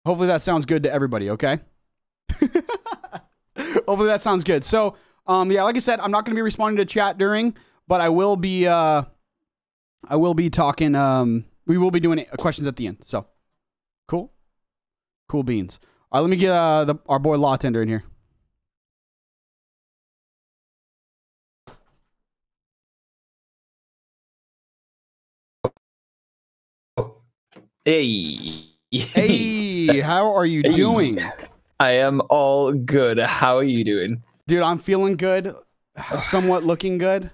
Hopefully that sounds good to everybody, okay? Hopefully that sounds good. So, yeah, like I said, I'm not going to be responding to chat during, but I will be talking, we will be doing questions at the end. So, cool. Cool beans. All right, let me get our boy Lawtender in here. Hey. Hey, how are you doing? I am all good. How are you doing? Dude, I'm feeling good. Somewhat looking good.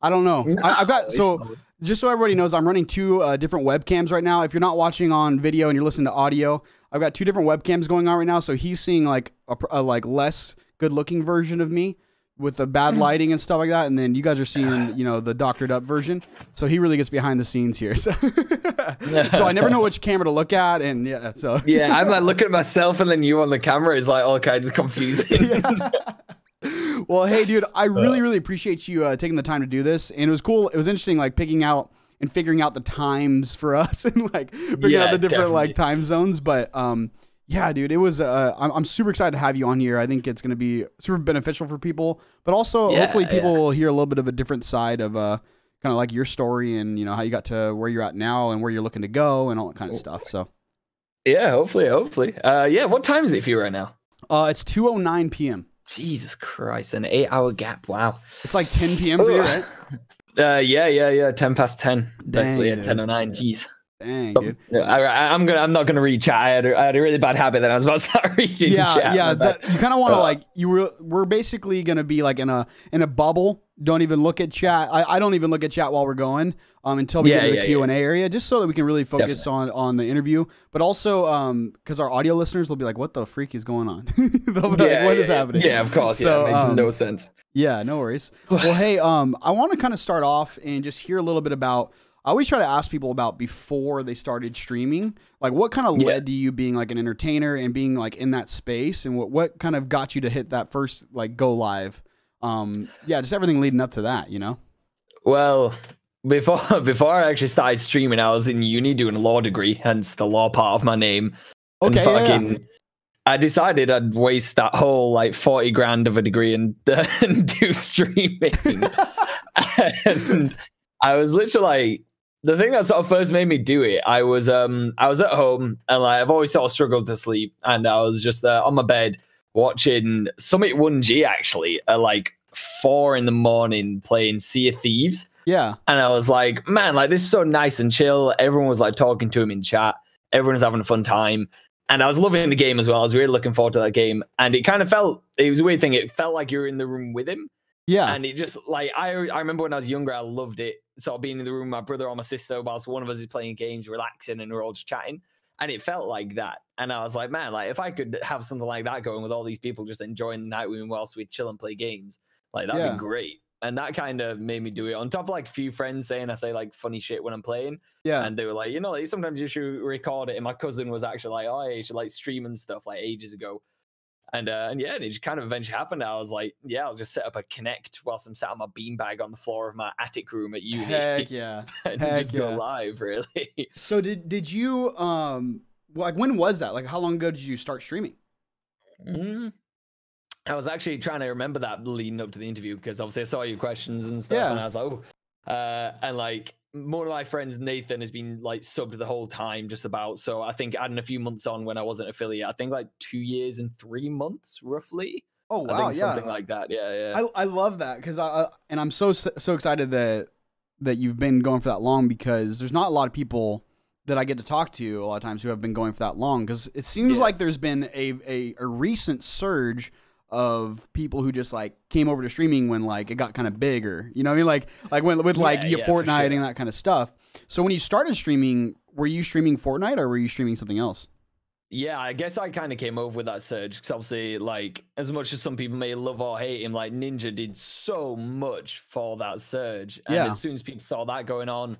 I don't know. I've got, so just so everybody knows, I'm running two different webcams right now. If you're not watching on video and you're listening to audio, I've got two different webcams going on right now. So he's seeing like a like less good looking version of me with the bad lighting and stuff like that. And then you guys are seeing, you know, the doctored up version. So he really gets behind the scenes here. So, so I never know which camera to look at. And yeah, so. Yeah, I'm like looking at myself and then you on the camera is like all kinds of confusing. Yeah. Well, hey, dude, I really appreciate you taking the time to do this. And it was cool. It was interesting, like picking out and figuring out the times for us and like figuring out the different like time zones. But yeah, dude, it was, I'm super excited to have you on here. I think it's going to be super beneficial for people, but also hopefully people will hear a little bit of a different side of kind of like your story and, you know, how you got to where you're at now and where you're looking to go and all that kind of stuff. So yeah, hopefully. Yeah. What time is it for you right now? It's 2:09 p.m. Jesus Christ, an 8-hour gap. Wow. It's like 10 p.m. for you, right? Yeah. 10 past 10. Basically at 10:09. Jeez. Dang, dude. I'm not gonna read chat. I had a really bad habit that I was about to start reading chat. Yeah. You kind of want to like we're basically gonna be like in a bubble. Don't even look at chat. I don't even look at chat while we're going until we get to the Q&A area, just so that we can really focus on the interview. But also because our audio listeners will be like, "What the freak is going on?" They'll be like, "What is happening?" Yeah, of course. So, yeah, it makes no sense. Yeah, no worries. Well, hey, I want to kind of start off and just hear a little bit about. I always try to ask people about before they started streaming, like what kind of led to you being like an entertainer and being like in that space, and what kind of got you to hit that first like go live. Yeah, just everything leading up to that, you know? Well, before I actually started streaming, I was in uni doing a law degree, hence the law part of my name. Okay, and I decided I'd waste that whole like 40 grand of a degree and do streaming. And I was literally like, the thing that sort of first made me do it, I was at home and like I've always sort of struggled to sleep, and I was just on my bed watching Summit 1G actually at like 4 a.m. playing Sea of Thieves. Yeah. And I was like, man, like this is so nice and chill. Everyone was like talking to him in chat. Everyone was having a fun time. And I was loving the game as well. I was really looking forward to that game. And it kind of felt, it was a weird thing. It felt like you were in the room with him. Yeah. And it just like, I remember when I was younger, I loved it. Sort of being in the room with my brother or my sister, whilst one of us is playing games, relaxing, and we're all just chatting. And it felt like that. And I was like, man, like if I could have something like that going with all these people just enjoying the night with me whilst we chill and play games, like that'd be great. And that kind of made me do it. On top of like a few friends saying I say like funny shit when I'm playing. Yeah. And they were like, you know, like, sometimes you should record it. And my cousin was actually like, oh, you should like stream and stuff like ages ago. And yeah, and it just kind of eventually happened. I was like, yeah, I'll just set up a Connect whilst I'm sat on my beanbag on the floor of my attic room at uni. Heck yeah. And just go live, really. So did you like when was that? Like how long ago did you start streaming? I was actually trying to remember that leading up to the interview, because obviously I saw your questions and stuff, and I was like, oh, and like one of my friends, Nathan, has been like subbed the whole time just about. So I think adding a few months on when I wasn't affiliate, I think like 2 years and 3 months roughly. Oh wow, something like that. Yeah. I love that, because I'm so excited that you've been going for that long, because there's not a lot of people that I get to talk to a lot of times who have been going for that long, because it seems like there's been a recent surge of people who just like came over to streaming when like it got kind of bigger, you know what I mean? Like when with like Fortnite and that kind of stuff. So when you started streaming, were you streaming Fortnite or were you streaming something else? Yeah, I guess I kind of came over with that surge, because obviously, like, as much as some people may love or hate him, like Ninja did so much for that surge. And as soon as people saw that going on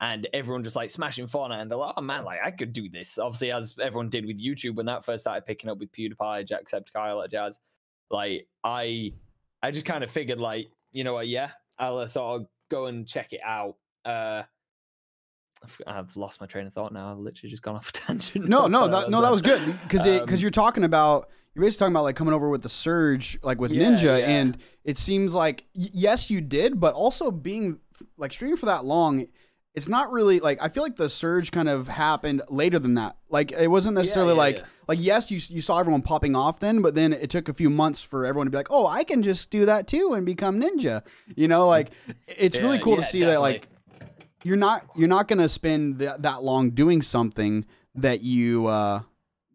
and everyone just like smashing Fortnite, and they're like, oh man, like I could do this. Obviously, as everyone did with YouTube when that first started picking up with PewDiePie, Jacksepticeye, all that jazz. Like I just kind of figured, like, you know what, I'll sort of go and check it out. I've lost my train of thought now. I've literally just gone off a tangent. No, that was good because you're talking about. You're basically talking about like coming over with the surge, like with Ninja, and it seems like yes, you did, but also being like streaming for that long, it's not really like I feel like the surge kind of happened later than that. Like it wasn't necessarily like yes, you saw everyone popping off then, but then it took a few months for everyone to be like, oh, I can just do that too and become Ninja. You know, like it's really cool to see that like you're not gonna spend that long doing something that you.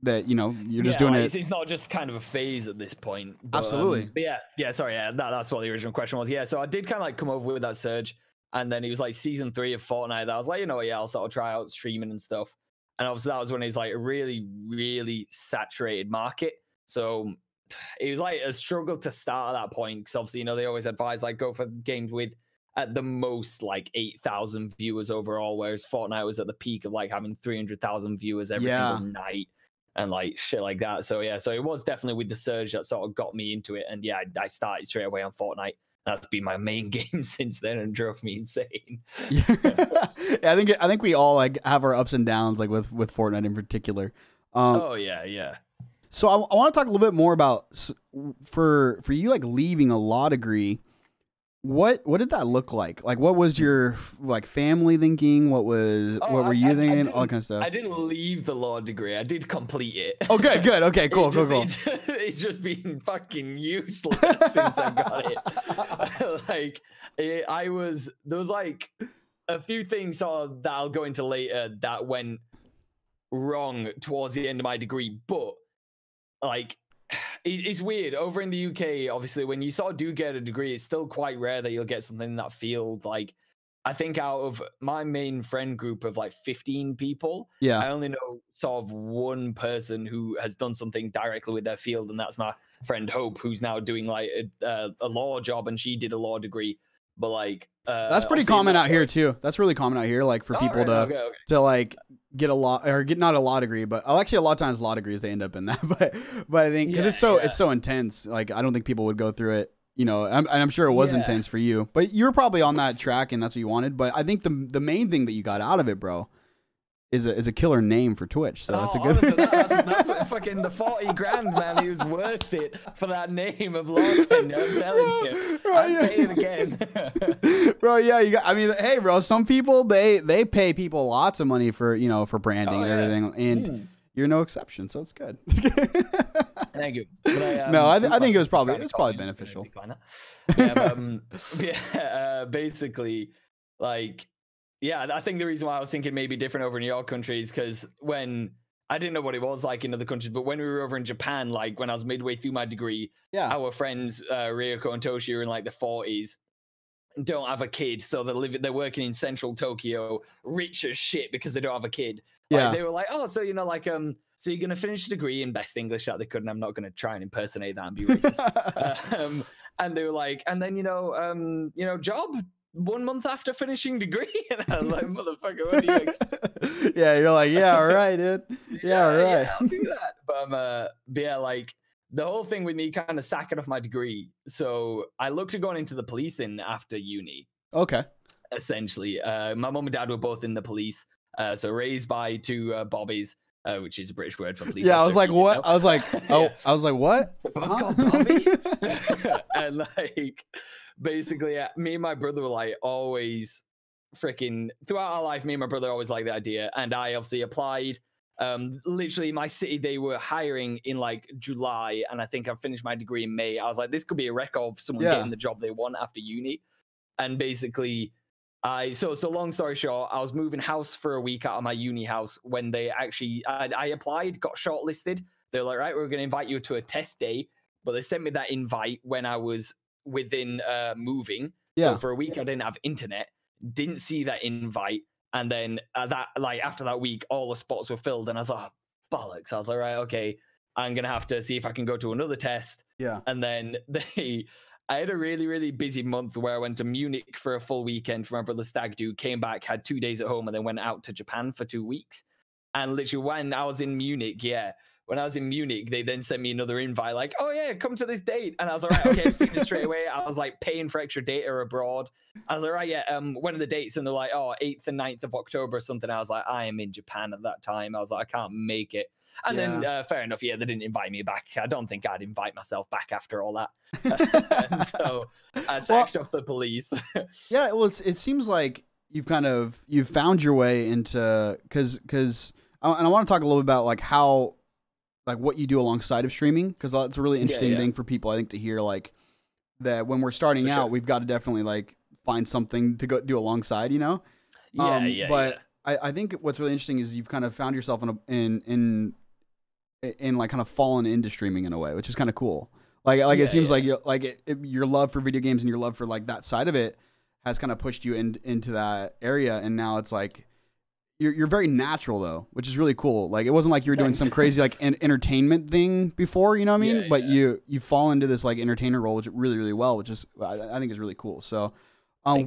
That you're just doing it. It's not just kind of a phase at this point. But, absolutely. But sorry. That's what the original question was. Yeah, so I did kind of like come over with that surge, and then it was like season 3 of Fortnite. That I was like, I'll sort of try out streaming and stuff. And obviously that was when it's like a really, really saturated market. So it was like a struggle to start at that point because obviously they always advise like go for games with at the most like 8,000 viewers overall, whereas Fortnite was at the peak of like having 300,000 viewers every single night. And like shit like that. So so it was definitely with the surge that sort of got me into it. And I started straight away on Fortnite. That's been my main game since then and drove me insane. I think we all like have our ups and downs like with Fortnite in particular. So I want to talk a little bit more about for you like leaving a law degree. What did that look like? Like, what was your like family thinking? What were you thinking? All that kind of stuff. I didn't leave the law degree. I did complete it. Oh, good. Okay, cool. It's just been fucking useless since I got it. Like, there was like a few things sort of that I'll go into later that went wrong towards the end of my degree, but like. It's weird over in the UK. Obviously, when you sort of do get a degree, it's still quite rare that you'll get something in that field. Like, I think out of my main friend group of like 15 people, I only know sort of one person who has done something directly with their field, and that's my friend Hope, who's now doing like a law job, and she did a law degree. But like, that's pretty common out here too. That's really common out here, like for people to like get a law or get not a law degree, but actually a lot of times law degrees they end up in that. But I think because it's so intense, like I don't think people would go through it. I'm sure it was intense for you, but you were probably on that track and that's what you wanted. But I think the main thing that you got out of it, bro, is a killer name for Twitch. So that's a good. Honestly, that's what fucking the 40 grand, man. He was worth it for that name of Lawtender. I'm telling you, I'm paying again, bro. Yeah, you got. I mean, hey, bro. Some people they pay people lots of money for for branding and everything, and you're no exception. So it's good. Thank you. No, I think it's probably beneficial. Basically, like. Yeah, I think the reason why I was thinking maybe different over in your country is because when I didn't know what it was like in other countries, but when we were over in Japan, like when I was midway through my degree, our friends Ryoko and Toshi are in like the 40s, don't have a kid, so they're working in central Tokyo, rich as shit because they don't have a kid. Like, they were like, oh, so so you're gonna finish a degree in best English that they could, and I'm not gonna try and impersonate that and be racist. And they were like, and then job. 1 month after finishing degree, and I was like, motherfucker, what do you expect? You're like, all right, dude. All right. Yeah, I'll do that. But like the whole thing with me kind of sacking off my degree. So I looked at going into the policing after uni. Okay. Essentially, my mom and dad were both in the police. So raised by two bobbies, which is a British word for police. Yeah, I was like, what? I was like, oh, I was like, what? Bobby? And like. Basically, me and my brother were like always freaking throughout our life. Me and my brother always liked the idea, and I obviously applied. Literally, my city they were hiring in like July, and I think I finished my degree in May. I was like, this could be a record of someone getting the job they want after uni. And basically, so long story short, I was moving house for a week out of my uni house when they actually I applied, got shortlisted. They were like, right, we're going to invite you to a test day, but they sent me that invite when I was within moving. So for a week I didn't have internet, didn't see that invite, and then after that week all the spots were filled, and I was like, oh, bollocks. I was like, right, okay, I'm gonna have to see if I can go to another test. And then I had a really, really busy month where I went to Munich for a full weekend for my brother's stag do, came back, had 2 days at home, and then went out to Japan for 2 weeks. And literally when I was in Munich, when I was in Munich, they then sent me another invite, like, oh yeah, come to this date. And I was like, right, okay, I've seen it straight away. I was like paying for extra data abroad. I was like, right, yeah, when are the dates? And they're like, oh, 8th and 9th of October or something. I was like, I am in Japan at that time. I was like, I can't make it. And then fair enough, yeah, they didn't invite me back. I don't think I'd invite myself back after all that. And so I sacked off the police. Yeah, well, it seems like you've found your way into, because I want to talk a little bit about like how, like what you do alongside of streaming, because that's a really interesting thing for people, I think, to hear, like that when we're starting out, we've got to definitely like find something to go do alongside, you know? But I think what's really interesting is you've kind of found yourself in like kind of fallen into streaming in a way, which is kind of cool. Like it seems like your love for video games and your love for like that side of it has kind of pushed you into that area, and now it's like you're very natural though, which is really cool. Like it wasn't like you were doing some crazy like entertainment thing before, you know what I mean? But you fall into this like entertainer role, which really, really well, which is I think is really cool. So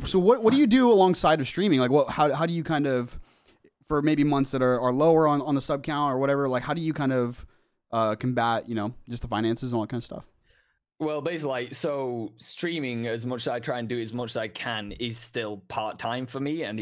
so what do you do alongside of streaming? Like how do you kind of, for maybe months that are lower on the sub count or whatever, like how do you kind of combat, you know, just the finances and all that kind of stuff? Well, basically, so streaming, as much as I try and do as much as I can, is still part-time for me, and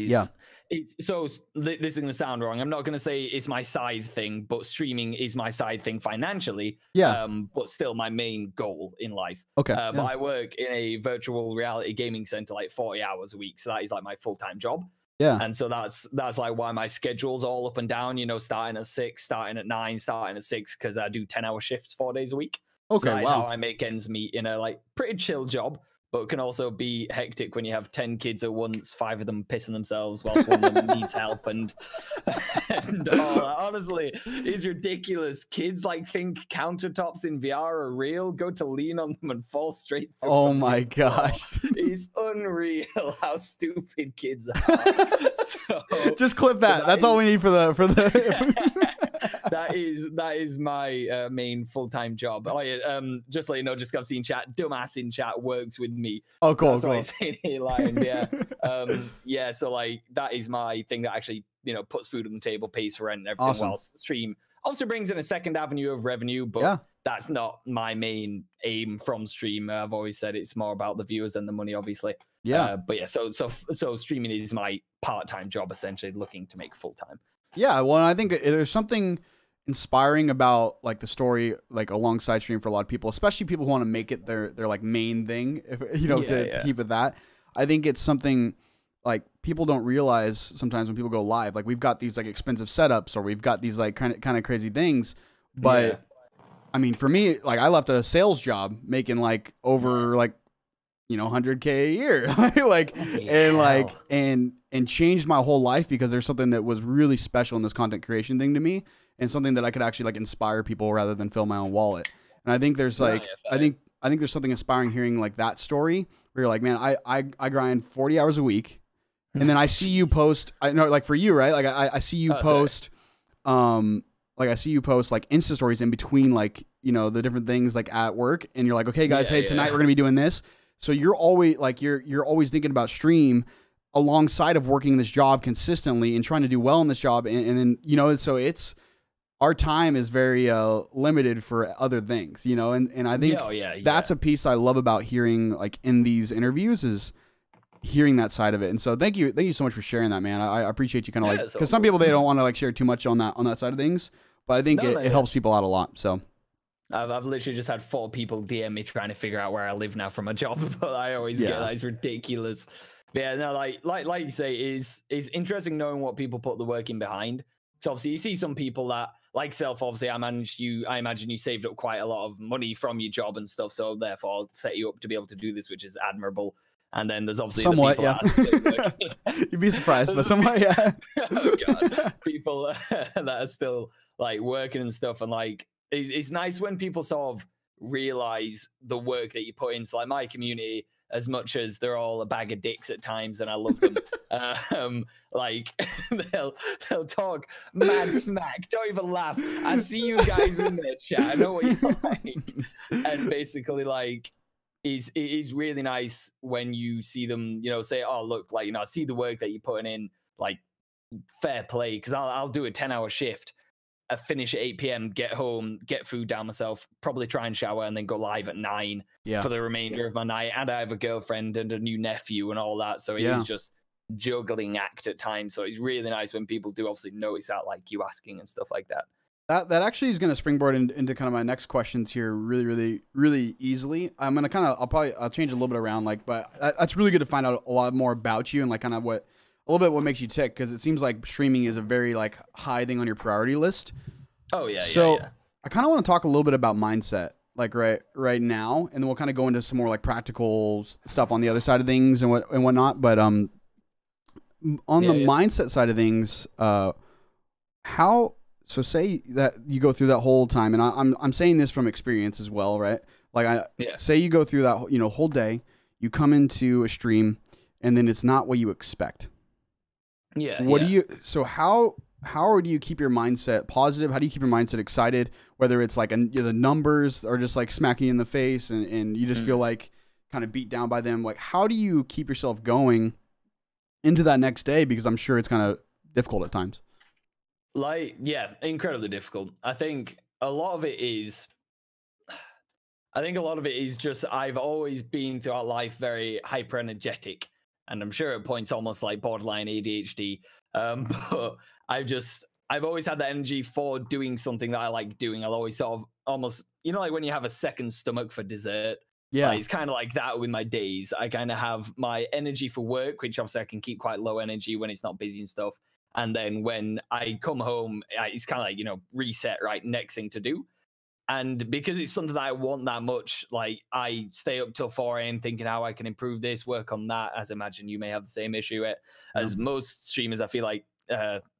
so this is going to sound wrong. I'm not going to say it's my side thing, but streaming is my side thing financially. But still my main goal in life. Okay. But I work in a virtual reality gaming center like 40 hours a week, so that is like my full-time job. Yeah. And so that's like why my schedule's all up and down, you know, starting at 6, starting at 9, starting at 6, because I do 10-hour shifts 4 days a week. Okay, so that is how I make ends meet in a like pretty chill job, but can also be hectic when you have 10 kids at once, 5 of them pissing themselves whilst one of them needs help, and honestly, it's ridiculous. Kids like think countertops in VR are real, go to lean on them and fall straight through. Oh my gosh. It's unreal how stupid kids are. So, just clip that. That's all we need for the that is my main full-time job. Oh yeah, just let you know, just got seen chat, dumbass in chat works with me. Oh cool. That's what I say here, Lion. Yeah. So like that is my thing that actually, you know, puts food on the table, pays for rent and everything, whilst stream also brings in a second avenue of revenue, but that's not my main aim from stream. I've always said it's more about the viewers than the money, obviously. But yeah, so streaming is my part-time job, essentially, looking to make full-time. Yeah, well, I think there's something inspiring about like the story, like alongside stream, for a lot of people, especially people who want to make it their like main thing, if, you know, to keep it that. I think it's something like people don't realize sometimes when people go live, like we've got these like expensive setups, or we've got these like kind of crazy things, but I mean, for me, like I left a sales job making like over like, you know, 100K a year, and changed my whole life because there's something that was really special in this content creation thing to me, and something that I could actually like inspire people rather than fill my own wallet. And I think there's like, I think there's something inspiring hearing like that story where you're like, man, I grind 40 hours a week, and then I see you post, I know, like for you, right? Like I see you post, like I see you post like Insta stories in between, like, you know, the different things like at work, and you're like, okay guys, hey, tonight we're gonna be doing this. So you're always like, you're always thinking about stream alongside of working this job consistently and trying to do well in this job. And then, you know, so it's, our time is very limited for other things, you know? And I think that's a piece I love about hearing like in these interviews, is hearing that side of it. And so thank you so much for sharing that, man. I appreciate you kind of like, because some people, they don't want to like share too much on that side of things, but I think it helps people out a lot. So I've literally just had 4 people DM me trying to figure out where I live now from a job, but I always get that. It's ridiculous. But yeah, no, like you say, is interesting knowing what people put the work in behind. So obviously you see some people that, like self, obviously I imagine you saved up quite a lot of money from your job and stuff, so therefore I'll set you up to be able to do this, which is admirable. And then there's obviously somewhat, the people that are still you'd be surprised, but somewhat, yeah. Oh God. People that are still like working and stuff, and like it's nice when people sort of realize the work that you put into like my community, as much as they're all a bag of dicks at times, and I love them. Like they'll talk mad smack. Don't even laugh. I see you guys in there, chat. I know what you're like. And basically, like, it is really nice when you see them, you know, say, oh, look, like, you know, I see the work that you're putting in, like, fair play, because I'll do a 10-hour shift. I finish at 8 p.m., get home, get food down myself, probably try and shower, and then go live at 9 for the remainder of my night. And I have a girlfriend and a new nephew and all that. So it is just juggling act at times. So it's really nice when people do obviously notice that, like you asking and stuff like that. That actually is going to springboard into kind of my next questions here really easily. I'm going to I'll change a little bit around, like, but that's really good to find out a lot more about you and like kind of a little bit what makes you tick, because it seems like streaming is a very like high thing on your priority list. Oh yeah. So I kind of want to talk a little bit about mindset, like right now, and then we'll kind of go into some more like practical stuff on the other side of things and whatnot. But on the mindset side of things, So say that you go through that whole time, and I'm saying this from experience as well, right? Like say you go through that whole day, you come into a stream, and then it's not what you expect. Yeah. What do you? So how do you keep your mindset positive? How do you keep your mindset excited? Whether it's like the numbers are just like smacking you in the face, and you just feel like kind of beat down by them. Like how do you keep yourself going into that next day? Because I'm sure it's kind of difficult at times. Like, yeah, incredibly difficult. I think a lot of it is just I've always been throughout life very hyper energetic, and I'm sure at points almost like borderline ADHD. But I've always had that energy for doing something that I like doing. I'll always sort of almost, like when you have a second stomach for dessert. Yeah, it's kind of like that with my days. I kind of have my energy for work, which obviously I can keep quite low energy when it's not busy and stuff. And then when I come home, it's kind of like, reset, right? Next thing to do. And because it's something that I want that much, like I stay up till 4 a.m. thinking how I can improve this, work on that. As I imagine you may have the same issue as most streamers. I feel like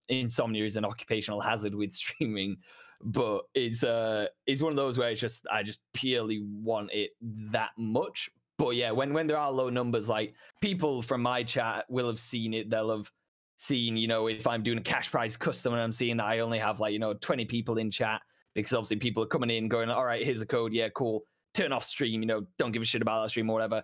insomnia is an occupational hazard with streaming, but it's one of those where I just purely want it that much. But yeah, when there are low numbers, like people from my chat will have seen it. They'll have seen, if I'm doing a cash prize custom and I'm seeing that I only have like, 20 people in chat, because obviously people are coming in going, all right, here's a code. Yeah, cool. Turn off stream, don't give a shit about that stream or whatever.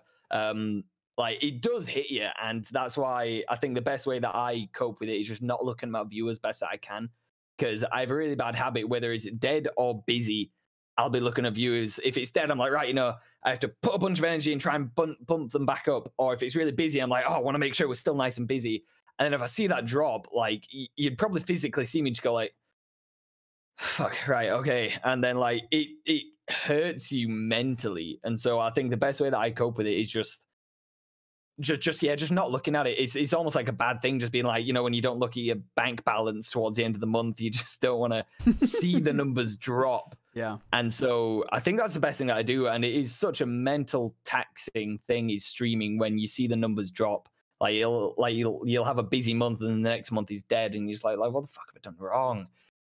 Like it does hit you. And that's why I think the best way that I cope with it is just not looking at my viewers best that I can. Because I have a really bad habit, whether it's dead or busy, I'll be looking at viewers. If it's dead, I'm like, right, I have to put a bunch of energy and try and bump them back up. Or if it's really busy, I'm like, oh, I want to make sure we're still nice and busy. And then if I see that drop, like you'd probably physically see me just go like, fuck, right, okay. And then like it hurts you mentally. And so I think the best way that I cope with it is just not looking at it. It's almost like a bad thing, just being like, when you don't look at your bank balance towards the end of the month, you just don't want to see the numbers drop. Yeah. And so I think that's the best thing that I do. And it is such a mental taxing thing, is streaming, when you see the numbers drop. Like you'll have a busy month and the next month is dead, and you're just like what the fuck have I done wrong?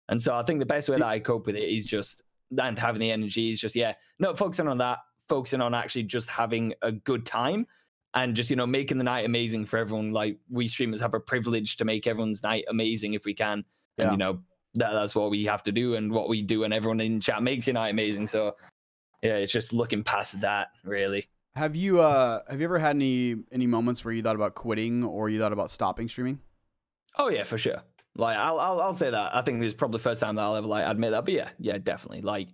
And so I think the best way that I cope with it is just, and having the energy is just not focusing on that, focusing on actually just having a good time, and just making the night amazing for everyone. Like we streamers have a privilege to make everyone's night amazing if we can, and that's what we have to do, and what we do, and everyone in chat makes your night amazing. So yeah, it's just looking past that, really. Have you ever had any moments where you thought about quitting or you thought about stopping streaming? Oh yeah, for sure. Like I'll say that. I think this is probably the first time that I'll ever admit that. But yeah, definitely. Like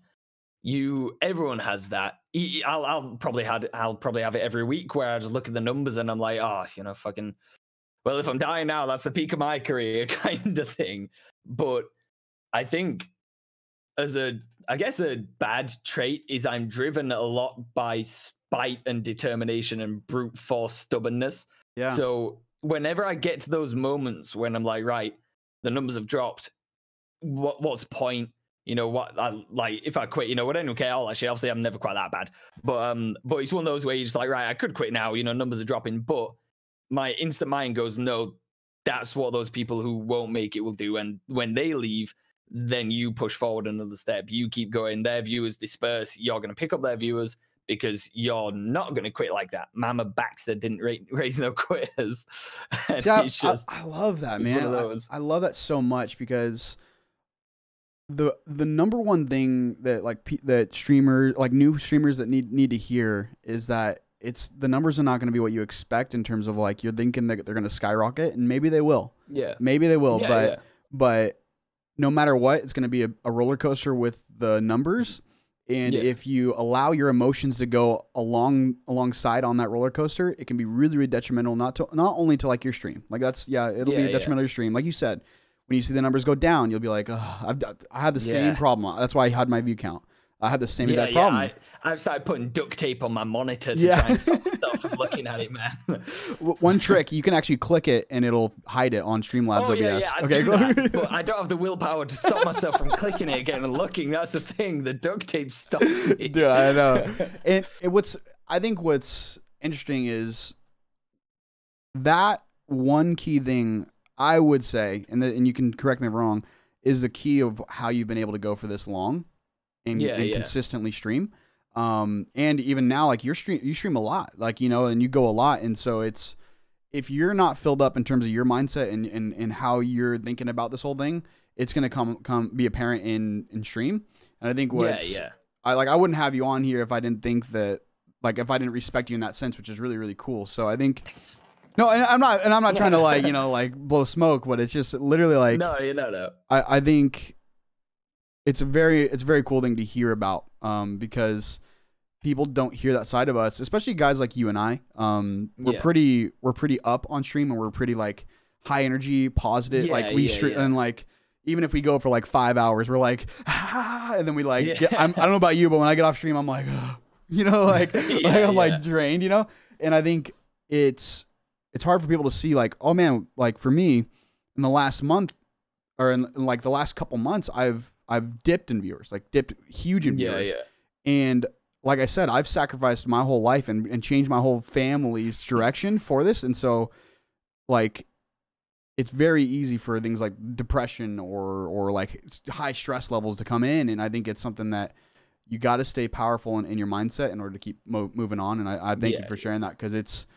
everyone has that. I'll probably have it every week, where I just look at the numbers and I'm like, oh, fucking, well, if I'm dying now, that's the peak of my career kind of thing. But I think a bad trait is I'm driven a lot by spite and determination and brute force stubbornness. Yeah. So whenever I get to those moments when I'm like, right, the numbers have dropped, what's the point? What if I quit, what I don't care. Obviously I'm never quite that bad. But it's one of those where you're just like, right, I could quit now, numbers are dropping, but my instant mind goes, no, that's what those people who won't make it will do. And when they leave, then you push forward another step. You keep going. Their viewers disperse. You're going to pick up their viewers, because you're not going to quit like that. Mama Baxter didn't raise no quitters. Yeah, I love that, man. I love that so much, because the number one thing that that streamers, like new streamers that need to hear, is that the numbers are not going to be what you expect, in terms of like you're thinking that they're going to skyrocket, and maybe they will. Yeah. Maybe they will, but no matter what, it's going to be a roller coaster with the numbers. And if you allow your emotions to go alongside on that roller coaster, it can be really, really detrimental, not only to like your stream. Like it'll be detrimental to your stream. Like you said, when you see the numbers go down, you'll be like, oh, I had the same problem. That's why I had my view count. I had the same exact problem. I've started putting duct tape on my monitor to try and stop myself from looking at it, man. One trick, you can actually click it and it'll hide it on Streamlabs OBS. Yeah, I do that, but I don't have the willpower to stop myself from clicking it again and looking. That's the thing. The duct tape stops me. Dude, I know. And I think what's interesting is that one key thing I would say, and you can correct me if I'm wrong, is the key of how you've been able to go for this long and consistently stream. And even now, like you stream a lot, like, you know, and you go a lot. And so if you're not filled up in terms of your mindset and how you're thinking about this whole thing, it's going to be apparent in stream. And I think I wouldn't have you on here if I didn't think that, like, if I didn't respect you in that sense, which is really, really cool. So I think, no, and I'm not trying to like, you know, like blow smoke, but it's just literally like, no. I think it's a very cool thing to hear about, because people don't hear that side of us, especially guys like you and I. We're pretty up on stream, and we're pretty like high energy, positive. And like, even if we go for like 5 hours, we're like, and then we like, I don't know about you, but when I get off stream, I'm like, you know, like, I'm like drained, you know? And I think it's hard for people to see, like, oh man, like for me in the last month or in like the last couple months, I've dipped in viewers, like dipped huge in viewers. And like I said, I've sacrificed my whole life and changed my whole family's direction for this. And so like, it's very easy for things like depression or like high stress levels to come in. And I think it's something that you got to stay powerful in your mindset in order to keep moving on. And I thank you for sharing that, because it's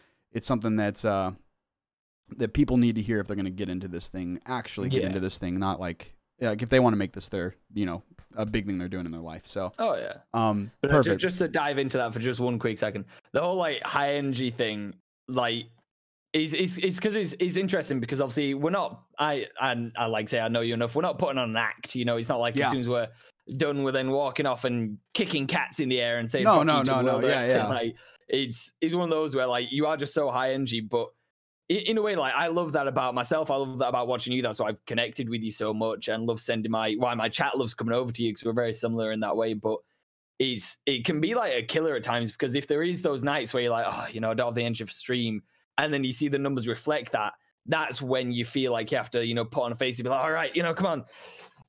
something that's that people need to hear if they're going to get into this thing, actually get into this thing, not like if they want to make this their, you know, a big thing they're doing in their life. So but perfect. Just to dive into that for just one quick second, the whole like high energy thing, like is because it's interesting, because obviously we're not, I like say I know you enough, we're not putting on an act, you know. It's not like as soon as we're done, we're then walking off and kicking cats in the air and saying no. Like it's one of those where like you are just so high energy, but in a way, like I love that about myself. I love that about watching you. That's why I've connected with you so much, and love sending my chat loves coming over to you, because we're very similar in that way. But it can be like a killer at times, because if there is those nights where you're like, oh, you know, I don't have the energy for stream, and then you see the numbers reflect that, that's when you feel like you have to, you know, put on a face and be like, all right, you know, come on,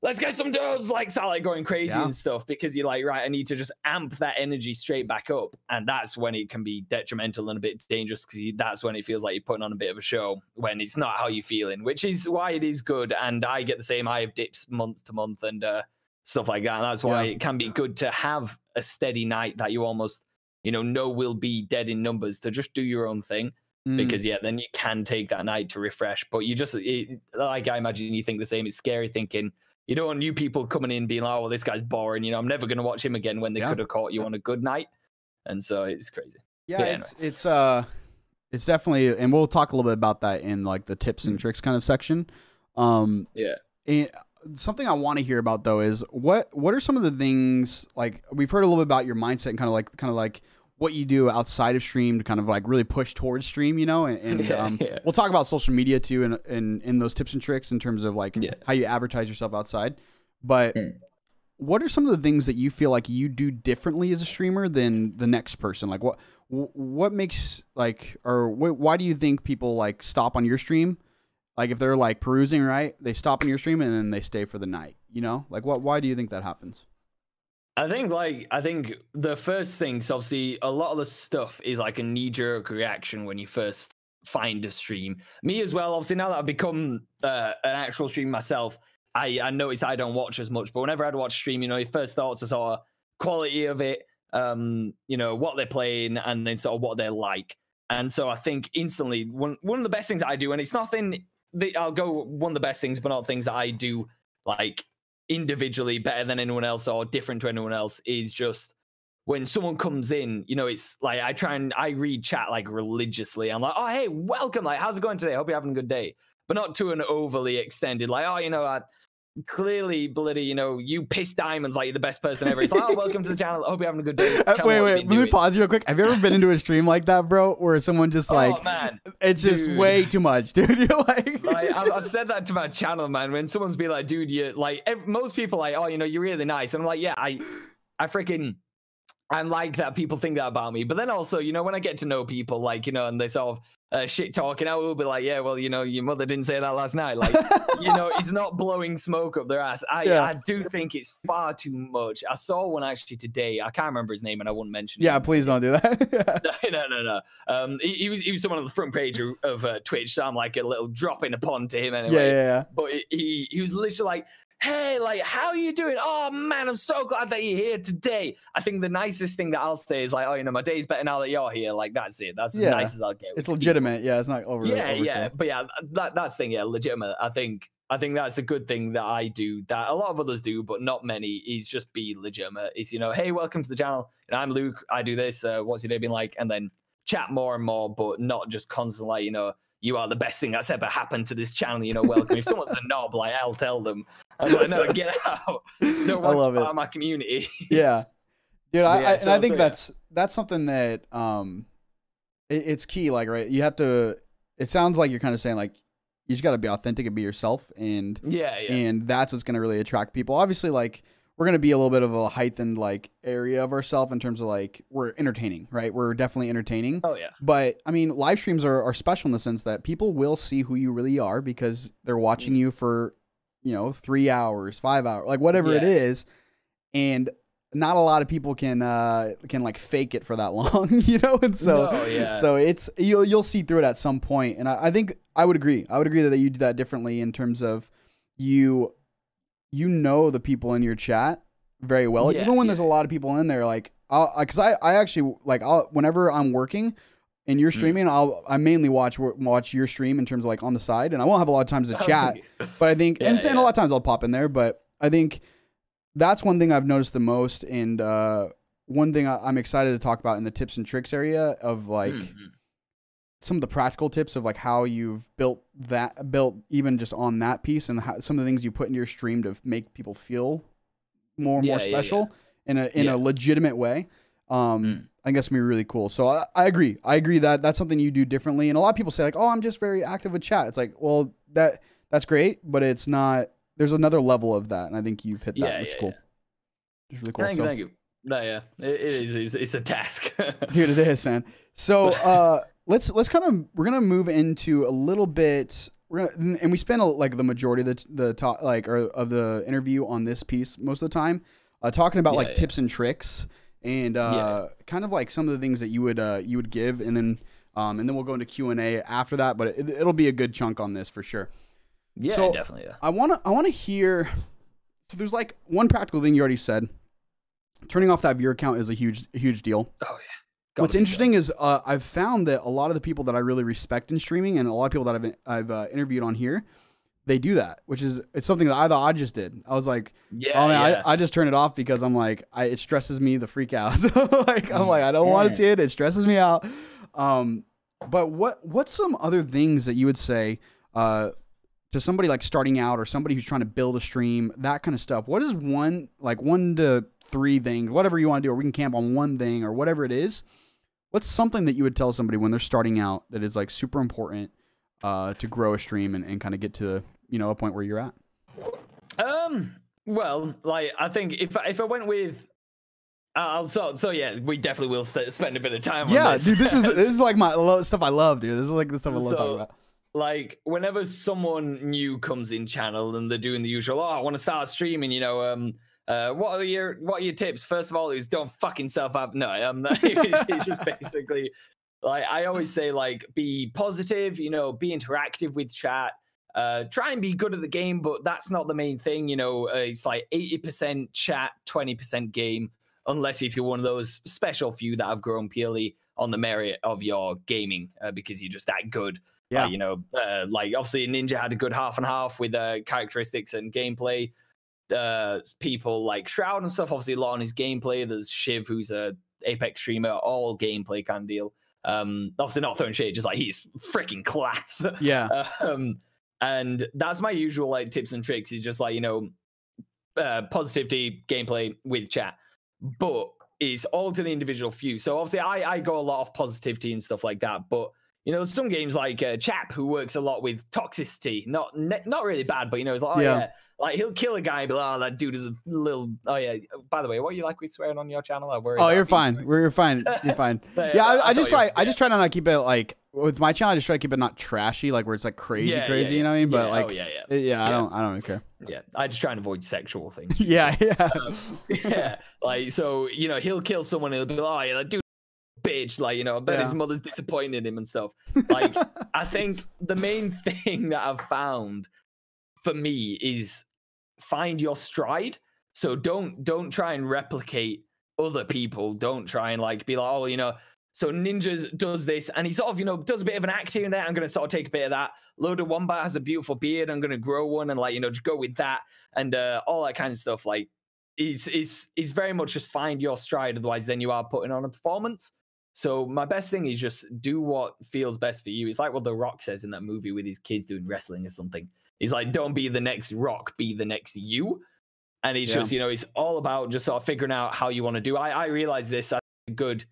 let's get some dubs, like start like going crazy and stuff, because you're like, right, I need to just amp that energy straight back up. And that's when it can be detrimental and a bit dangerous, because that's when it feels like you're putting on a bit of a show when it's not how you're feeling, which is why it is good. And I get the same, I have dips month to month and stuff like that. And that's why it can be good to have a steady night that you almost, you know will be dead in numbers, to just do your own thing. Because then you can take that night to refresh. But you just, like I imagine you think the same. It's scary thinking, you don't want new people coming in being like, oh, well, this guy's boring, you know, I'm never going to watch him again, when they could have caught you on a good night. And so it's crazy. It's definitely, and we'll talk a little bit about that in like the tips and tricks kind of section. And something I want to hear about though is what are some of the things, like we've heard a little bit about your mindset and kind of like what you do outside of stream to kind of like really push towards stream, you know, and we'll talk about social media too, in those tips and tricks in terms of like how you advertise yourself outside. But what are some of the things that you feel like you do differently as a streamer than the next person? Like what makes like, or why do you think people like stop on your stream? Like if they're like perusing, right, they stop on your stream and then they stay for the night, you know, like why do you think that happens? I think the first thing, so obviously a lot of the stuff is like a knee-jerk reaction when you first find a stream. Me as well, obviously now that I've become an actual streamer myself, I notice I don't watch as much, but whenever I'd watch stream, you know, your first thoughts are sort of quality of it, you know, what they're playing, and then sort of what they're like. And so I think instantly, one of the best things I do, and it's nothing, I'll go one of the best things, but not things that I do like individually better than anyone else or different to anyone else, is just when someone comes in, you know, it's like I read chat like religiously. I'm like, oh, hey, welcome. Like, how's it going today? Hope you're having a good day. But not to an overly extended, like, oh, you know, clearly, bloody, you know, you piss diamonds like you're the best person ever. It's like, oh, welcome to the channel. I hope you're having a good day. Wait, let me pause you real quick. Have you ever been into a stream like that, bro, where someone just like, oh, man, it's just way too much, dude? You're like I've said that to my channel, man. When someone's be like, dude, you like, most people like, oh, you know, you're really nice. And I'm like, yeah, I freaking. I'm like that. People think that about me. But then also, you know, when I get to know people, like, you know, and they sort of shit talking, I will be like, yeah, well, you know, your mother didn't say that last night. Like, you know, it's not blowing smoke up their ass. I do think it's far too much. I saw one actually today. I can't remember his name and I wouldn't mention Yeah, him. Please don't do that. No. He was someone on the front page of Twitch. So I'm like a little drop in a pond to him anyway. Yeah. But he was literally like, hey, like, how are you doing? Oh, man, I'm so glad that you're here today. I think the nicest thing that I'll say is like, oh, you know, my day's better now that you're here. Like, that's it. That's as nice as I'll get. It's legitimate. Yeah, it's not over. Yeah. But yeah, that's the thing. Yeah, legitimate. I think that's a good thing that I do that a lot of others do, but not many, is just be legitimate. Is, you know, hey, welcome to the channel. And I'm Luke. I do this. What's your day been like? And then chat more and more, but not just constantly, like, you know, you are the best thing that's ever happened to this channel, you know, welcome. If someone's a knob, like, I'll tell them. I'm like, no, get out. Don't want to be part of my community. Yeah. Dude, I think that's something that it's key, like, right? You have to, it sounds like you're kind of saying, like, you just got to be authentic and be yourself, and and that's what's going to really attract people. Obviously, like, we're going to be a little bit of a heightened, like, area of ourselves in terms of, like, we're entertaining, right? We're definitely entertaining. Oh, yeah. But, I mean, live streams are special in the sense that people will see who you really are because they're watching you for, you know, 3 hours, 5 hours, like, whatever it is. And not a lot of people can like fake it for that long, you know? And so, so it's, you'll see through it at some point. And I think I would agree. I would agree that you do that differently in terms of you know the people in your chat very well. Even when there's a lot of people in there, like, cause I actually, like, whenever I'm working and you're streaming, I mainly watch your stream in terms of, like, on the side, and I won't have a lot of times to chat, but I think, and a lot of times I'll pop in there, but I think that's one thing I've noticed the most. And, one thing I'm excited to talk about in the tips and tricks area of, like, some of the practical tips of, like, how you've built even just on that piece, and how, some of the things you put into your stream to make people feel more and more special in a legitimate way. I guess it'd be really cool. So I agree. That that's something you do differently. And a lot of people say, like, oh, I'm just very active with chat. It's like, well, that's great, but it's not, there's another level of that. And I think you've hit that, which is cool. It's really cool. Thank you. No, it is. It's a task. Dude, it is, man. So, let's kind of, we're going to move into a little bit, and we spend like the majority of the talk, like, or of the interview on this piece most of the time, talking about like tips and tricks, and kind of like some of the things that you would give, and then we'll go into Q&A after that, but it'll be a good chunk on this for sure. Yeah, so definitely. Yeah. I want to hear, so there's like one practical thing you already said. Turning off that viewer count is a huge deal. Oh yeah. What's interesting is I've found that a lot of the people that I really respect in streaming, and a lot of people that I've interviewed on here, they do that, which is, it's something that I thought I just did. I was like, I just turn it off because I'm like, it stresses me the freak out. So like, I'm like, I don't want to see it. It stresses me out. But what's some other things that you would say to somebody like starting out, or somebody who's trying to build a stream, that kind of stuff? What is one to 3 things, whatever you want to do, or we can camp on one thing or whatever it is. What's something that you would tell somebody when they're starting out that is like super important to grow a stream and kind of get to, you know, a point where you're at? Well, like, I think if I went with, so yeah, we definitely will spend a bit of time on this. Dude, this is like my stuff I love, dude. This is like the stuff I love talking about. Like, whenever someone new comes in channel and they're doing the usual, I want to start streaming, you know, what are your tips? First of all, is don't fuck yourself up. No, it's just basically, like, I always say, like, be positive, you know, be interactive with chat, try and be good at the game, but that's not the main thing, you know. It's like 80% chat, 20% game, unless if you're one of those special few that have grown purely on the merit of your gaming, because you're just that good. Yeah, you know, like, obviously Ninja had a good half and half with characteristics and gameplay. People like Shroud and stuff, obviously a lot on his gameplay. There's Shiv, who's a Apex streamer, all gameplay kind of deal. Obviously not throwing shade, just like, he's freaking class. Yeah. And that's my usual like tips and tricks, is just like, you know, positivity, gameplay with chat. But it's all to the individual few. So obviously I go a lot of positivity and stuff like that. But, you know, some games like Chap, who works a lot with toxicity, not really bad, but, you know, it's like, oh yeah, like he'll kill a guy and be like, oh, that dude is a little, oh yeah, by the way, what you like with swearing on your channel? I worry. Oh, you're fine. You're fine. You're fine. Yeah, I just like, I just try to not keep it like, with my channel, I just try to keep it not trashy, like where it's like crazy, you know what I mean? But like, I don't really care. Yeah, I just try and avoid sexual things. yeah. Like, so, you know, he'll kill someone, he'll be like, oh yeah, that dude, bitch, like, you know, I bet his mother's disappointed him and stuff. Like, I think the main thing that I've found for me is find your stride. So don't try and replicate other people. Don't try and like be like, oh, you know, so Ninja does this, and he sort of, you know, does a bit of an act here and there. I'm going to sort of take a bit of that. Loadedwombat has a beautiful beard. I'm going to grow one and, like, you know, just go with that and all that kind of stuff. Like, it's very much just find your stride. Otherwise, then you are putting on a performance. So my best thing is just do what feels best for you. It's like what The Rock says in that movie with his kids doing wrestling or something. He's like, don't be the next Rock, be the next you. And it's just, you know, it's all about just sort of figuring out how you want to do. I realized this a good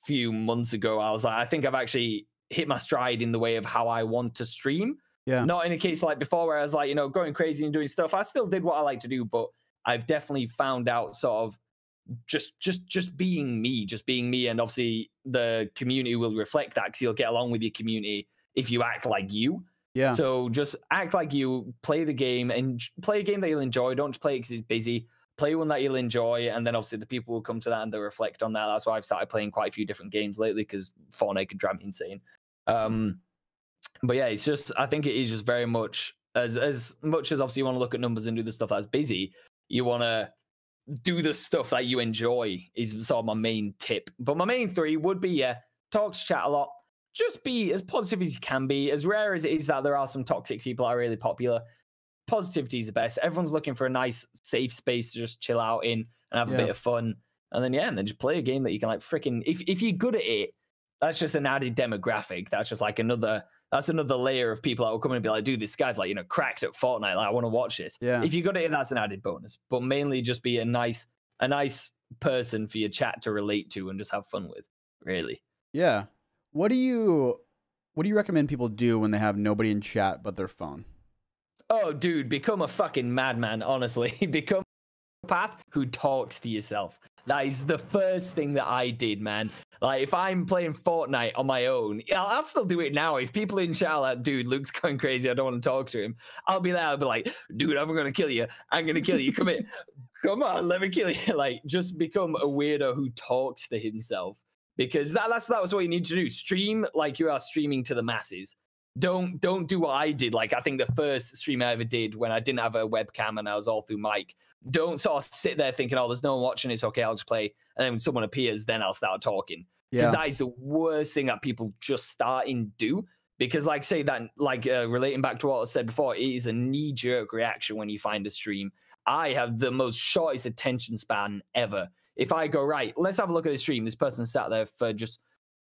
few months ago. I was like, I think I've actually hit my stride in the way of how I want to stream. Yeah. Not in a case like before where I was like, you know, going crazy and doing stuff. I still did what I like to do, but I've definitely found out sort of just being me. And obviously the community will reflect that, because you'll get along with your community if you act like you. Yeah. So just act like you, play the game, and play a game that you'll enjoy. Don't just play it because it's busy. Play one that you'll enjoy, and then obviously the people will come to that and they'll reflect on that. That's why I've started playing quite a few different games lately, because Fortnite can drive me insane. But yeah, it's just, I think it is just very much as much as obviously you want to look at numbers and do the stuff that's busy, you want to do the stuff that you enjoy is sort of my main tip. But my main three would be, talk to chat a lot. Just be as positive as you can be. As rare as it is that there are some toxic people that are really popular, positivity is the best. Everyone's looking for a nice, safe space to just chill out in and have a bit of fun. And then, and then just play a game that you can like freaking, if you're good at it, that's just an added demographic. That's just like another layer of people that will come in and be like, dude, this guy's like, you know, cracked at Fortnite. Like, I want to watch this. Yeah. If you're good at it, that's an added bonus. But mainly just be a nice person for your chat to relate to and just have fun with, really. Yeah. What do you recommend people do when they have nobody in chat but their phone? Oh, dude, become a fucking madman, honestly. Become a path who talks to yourself. That is the first thing that I did, man. Like, if I'm playing Fortnite on my own, I'll still do it now. If people in chat are like, dude, Luke's going crazy, I don't want to talk to him, I'll be there. I'll be like, dude, I'm going to kill you. I'm going to kill you. Come here. Come on, let me kill you. Like, just become a weirdo who talks to himself. Because that was what you need to do. Stream like you are streaming to the masses. Don't do what I did. Like, I think the first stream I ever did when I didn't have a webcam and I was all through mic. Don't sort of sit there thinking, oh, there's no one watching, it's okay, I'll just play. And then when someone appears, then I'll start talking. Because that is the worst thing that people just starting do. Because like say that, like relating back to what I said before, it is a knee-jerk reaction when you find a stream. I have the most shortest attention span ever. If I go, right, let's have a look at the stream. This person sat there for just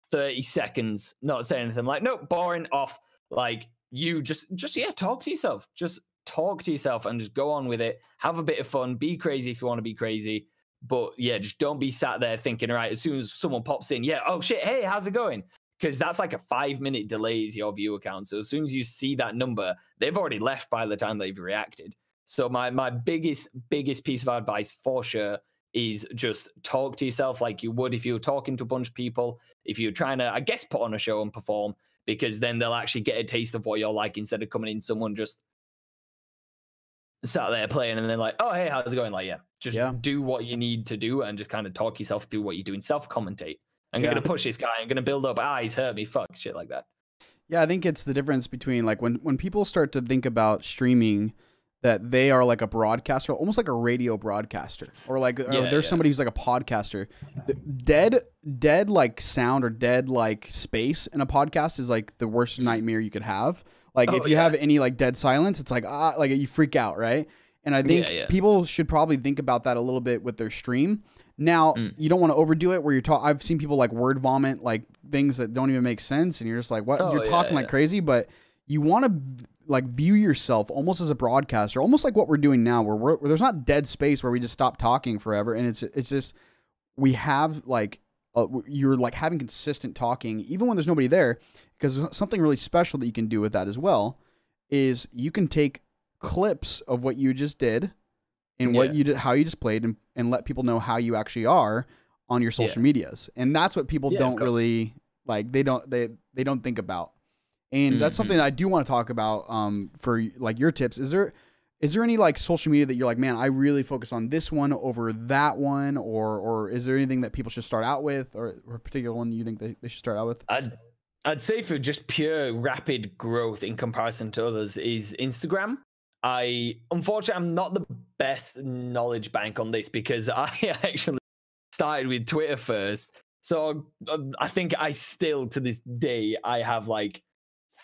30 seconds, not saying anything. Like, nope, boring, off. Like, you just talk to yourself. Just talk to yourself and just go on with it. Have a bit of fun. Be crazy if you want to be crazy. But yeah, just don't be sat there thinking, all right, as soon as someone pops in, oh shit, hey, how's it going? Because that's like a 5-minute delay is your viewer count. So as soon as you see that number, they've already left by the time they've reacted. So my biggest piece of advice for sure is just talk to yourself like you would if you were talking to a bunch of people, if you're trying to, I guess, put on a show and perform, because then they'll actually get a taste of what you're like instead of coming in someone just sat there playing and then like, oh, hey, how's it going? Like, do what you need to do and just kind of talk yourself through what you're doing. Self-commentate. I'm going to push this guy. I'm going to build up. He's hurt me. Fuck, shit like that. Yeah, I think it's the difference between like when people start to think about streaming, that they are like a broadcaster, almost like a radio broadcaster, or like there's somebody who's like a podcaster. Dead like sound or dead like space in a podcast is like the worst nightmare you could have. Like if you have any like dead silence, it's like like you freak out, right? And I think people should probably think about that a little bit with their stream. Now, you don't want to overdo it where you're talking. I've seen people like word vomit, like things that don't even make sense. And you're just like, what? You're talking like crazy, but you want to like view yourself almost as a broadcaster, almost like what we're doing now, where there's not dead space where we just stop talking forever, and it's just we have like you're like having consistent talking even when there's nobody there, because something really special that you can do with that as well is you can take clips of what you just did and what you did, how you just played, and let people know how you actually are on your social medias, and that's what people don't really like. They don't think about. And that's something that I do want to talk about for like your tips. Is there any like social media that you're like, man, I really focus on this one over that one, or is there anything that people should start out with, or a particular one you think they should start out with? I'd say for just pure rapid growth in comparison to others is Instagram. Unfortunately, I'm not the best knowledge bank on this because I actually started with Twitter first. So I think I still, to this day, I have like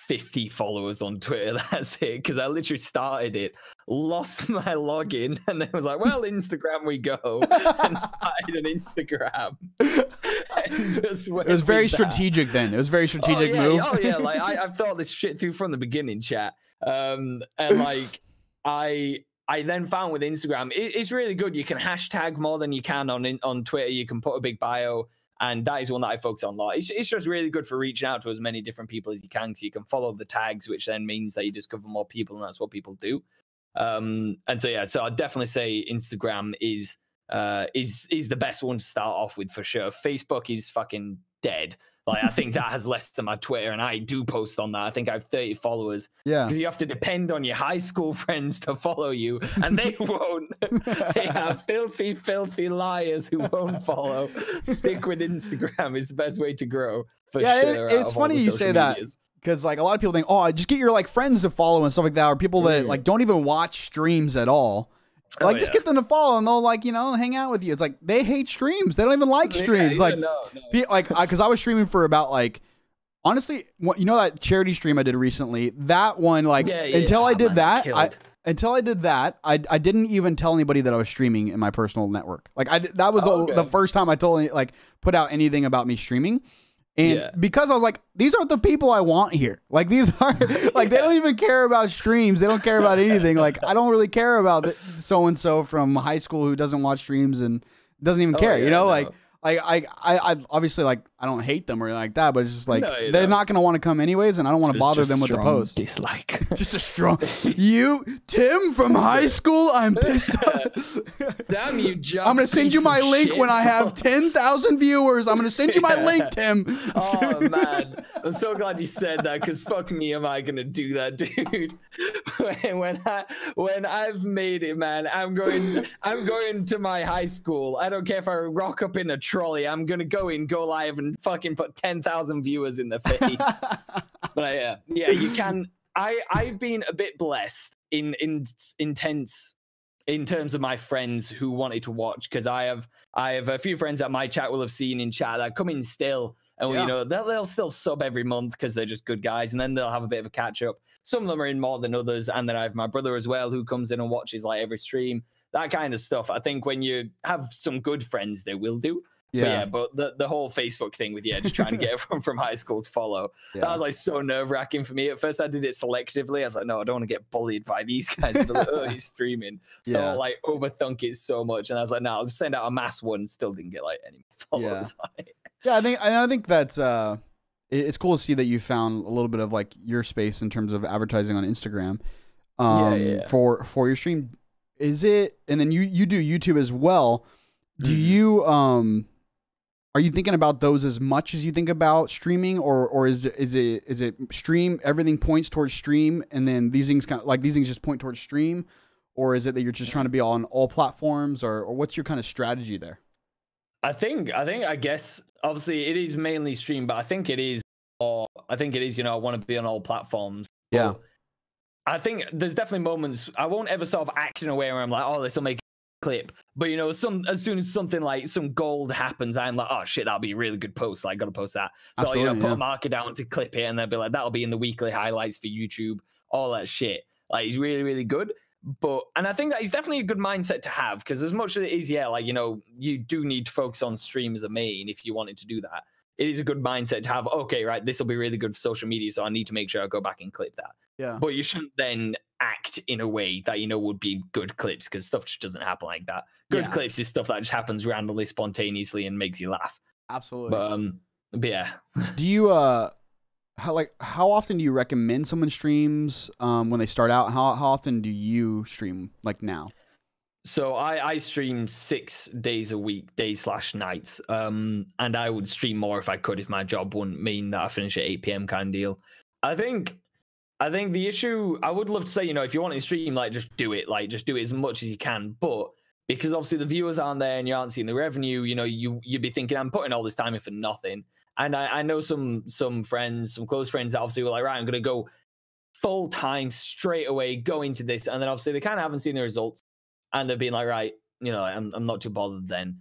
50 followers on Twitter. That's it, because I literally started it, lost my login, and then was like, well, Instagram we go, and started an Instagram. And just went it was very strategic then. It was a very strategic move. Oh yeah, like I've thought this shit through from the beginning, chat. And like I then found with Instagram, it's really good. You can hashtag more than you can on Twitter. You can put a big bio. And that is one that I focus on a lot. It's just really good for reaching out to as many different people as you can, so you can follow the tags, which then means that you discover more people, and that's what people do. And so yeah, so I'd definitely say Instagram is the best one to start off with for sure. Facebook is fucking dead. Like I think that has less than my Twitter, and I do post on that. I think I have 30 followers. Yeah, because you have to depend on your high school friends to follow you, and they won't. They are filthy liars who won't follow. Stick with Instagram is the best way to grow. For sure, it's funny you say that, because like a lot of people think, oh, just get your like friends to follow and stuff like that, or people that like don't even watch streams at all. Like, just get them to follow, and they'll like, you know, hang out with you. It's like they hate streams. They don't even like streams. Like, because I was streaming for about like, honestly, you know that charity stream I did recently. That one, like, until I did that, I didn't even tell anybody that I was streaming in my personal network. Like, that was the first time I told like put out anything about me streaming. And because I was like, these are the people I want here. Like, these are like, they don't even care about streams. They don't care about anything. Like, I don't really care about so-and-so from high school who doesn't watch streams and doesn't even care, you know, like I obviously, like, I don't hate them or anything like that, but it's just like, they're not going to want to come anyways, and I don't want to bother them with the post. Dislike. Just a strong, you, Tim from high school, I'm pissed off. Damn you, John. I'm going to send you my link when I have 10,000 viewers. I'm going to send you my link, Tim. Oh, man. I'm so glad you said that, because fuck me, am I going to do that, dude? When I've made it, man, I'm going to my high school. I don't care if I rock up in a trolley. I'm going to go live and fucking put 10,000 viewers in the face. But yeah, you can. I've been a bit blessed in terms of my friends who wanted to watch, because I have a few friends that my chat will have seen in chat that come in still, and you know, they'll still sub every month because they're just good guys, and then they'll have a bit of a catch up. Some of them are in more than others, and then I have my brother as well who comes in and watches like every stream, that kind of stuff. I think when you have some good friends, they will do. But the whole Facebook thing with just trying to get everyone from high school to follow, that was like so nerve-wracking for me. At first I did it selectively. I was like, no, I don't want to get bullied by these guys. Like, oh, he's streaming. So I'll like overthunk it so much, and I was like, no, I'll just send out a mass one. Still didn't get like any followers. I think that's it's cool to see that you found a little bit of like your space in terms of advertising on Instagram for your stream. Is it, and then you do YouTube as well. Do you are you thinking about those as much as you think about streaming, or is it stream, everything points towards stream, and then these things just point towards stream, or is it that you're just trying to be on all platforms, or what's your kind of strategy there? I guess obviously it is mainly stream, but I think it is, you know, I want to be on all platforms. Yeah. I think there's definitely moments I won't ever sort of act in a way where I'm like, oh, this will make clip, but you know, as soon as something like some gold happens, I'm like, oh shit, that'll be a really good post, like gotta post that. So absolutely, you know, put a marker down to clip it, and they'll be like, that'll be in the weekly highlights for YouTube, all that shit. Like, it's really, really good. And I think that is definitely a good mindset to have, because as much as it is, like, you know, you do need to focus on stream as a main if you wanted to do that. It is a good mindset to have, okay, right, this will be really good for social media, so I need to make sure I go back and clip that. Yeah. But you shouldn't then act in a way that would be good clips, because stuff just doesn't happen like that. Good clips is stuff that just happens randomly, spontaneously, and makes you laugh. Absolutely. But yeah. Do you how often do you recommend someone streams when they start out? How often do you stream like now? So I stream 6 days a week, days/nights. And I would stream more if I could, if my job wouldn't mean that I finish at 8 p.m. kind of deal. I think the issue, I would love to say, if you want to stream, like, just do it. Like, just do it as much as you can. But because obviously the viewers aren't there and you aren't seeing the revenue, you'd be thinking, I'm putting all this time in for nothing. And I know some friends, some close friends that obviously were like, right, I'm going to go full time straight away, go into this. And then obviously they kind of haven't seen the results. And they've been like, right, I'm not too bothered then.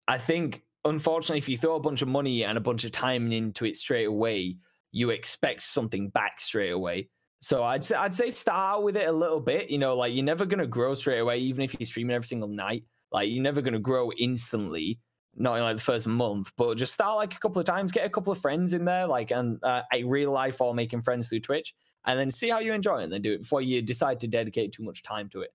I think, unfortunately, if you throw a bunch of money and a bunch of time into it straight away, you expect something back straight away. So I'd say start with it a little bit. Like, you're never going to grow straight away, even if you're streaming every single night. Like, you're never going to grow instantly, not in like the first month, but just start like a couple of times, get a couple of friends in there, like, and a real life or making friends through Twitch, and then see how you enjoy it, and then do it before you decide to dedicate too much time to it.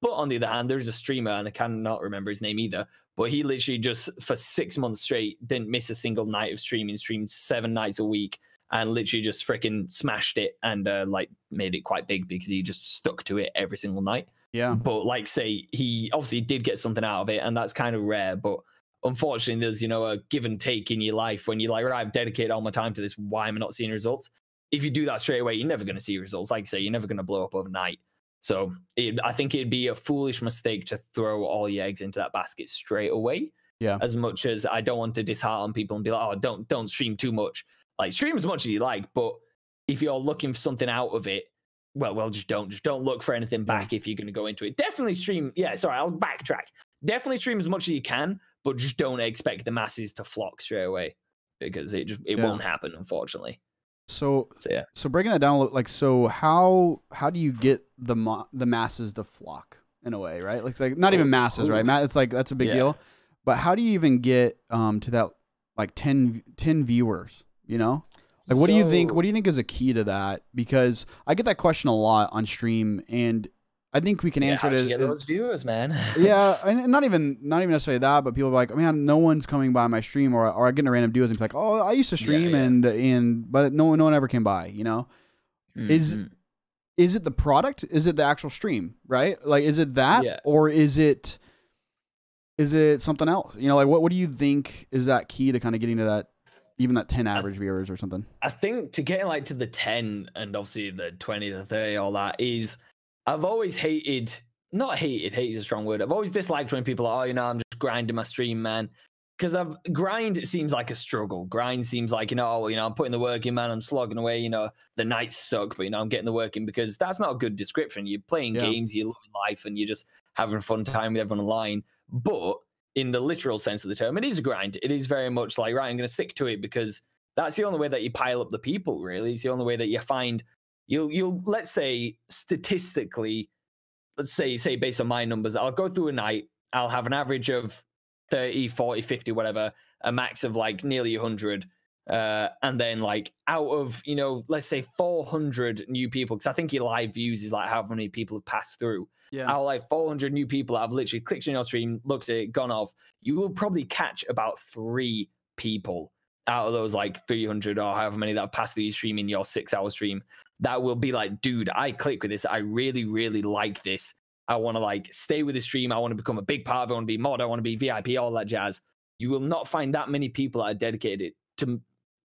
But on the other hand, there's a streamer, and I cannot remember his name either, but he literally just for 6 months straight didn't miss a single night of streaming, streamed 7 nights a week, and literally just freaking smashed it, and like made it quite big because he just stuck to it every single night. Yeah. But like, say, he obviously did get something out of it, and that's kind of rare. But unfortunately, there's a give and take in your life when you're like, right, I've dedicated all my time to this. Why am I not seeing results? If you do that straight away, you're never going to see results. Like I say, you're never going to blow up overnight. So I think it'd be a foolish mistake to throw all your eggs into that basket straight away. Yeah. As much as I don't want to dishearten people and be like, oh, don't stream too much. Like, stream as much as you like, but if you're looking for something out of it, well, just don't look for anything back if you're going to go into it. Definitely stream. Yeah, sorry, I'll backtrack. Definitely stream as much as you can, but just don't expect the masses to flock straight away, because it won't happen, unfortunately. So breaking that down, like, so how do you get the masses to flock in a way, right? Like not even masses, right? It's like, that's a big deal. But how do you even get to that, like 10 viewers, Like, what do you think is a key to that? Because I get that question a lot on stream, and I think we can answer it. Get those viewers, man. Yeah, and not even necessarily that, but people are like, man, no one's coming by my stream, or I get in a random duos and it's like, oh, I used to stream, but no one ever came by. Is it the product? Is it the actual stream? Right? Like, is it that, or is it something else? Like, what do you think is that key to kind of getting to that? Even that 10 average viewers or something. I think to get like to the 10 and obviously the 20 to 30, all that is, I've always hate is a strong word. I've always disliked when people are, I'm just grinding my stream, man. Because grind seems like a struggle. Grind seems like, I'm putting the work in, man. I'm slogging away, the nights suck, but I'm getting the work in, because that's not a good description. You're playing games, you're loving life, and you're just having a fun time with everyone online. But in the literal sense of the term, it is a grind. It is very much like, right, I'm going to stick to it, because that's the only way that you pile up the people, really. It's the only way that you find, you'll let's say, statistically, let's say based on my numbers, I'll go through a night, I'll have an average of 30, 40, 50, whatever, a max of like nearly 100. And then like out of, let's say 400 new people, because I think your live views is like how many people have passed through. Yeah. Out of like 400 new people that have literally clicked on your stream, looked at it, gone off, you will probably catch about 3 people out of those like 300 or however many that have passed through your stream in your 6-hour stream that will be like, dude, I click with this. I really, really like this. I want to like stay with the stream. I want to become a big part of it. I want to be mod. I want to be VIP, all that jazz. You will not find that many people that are dedicated to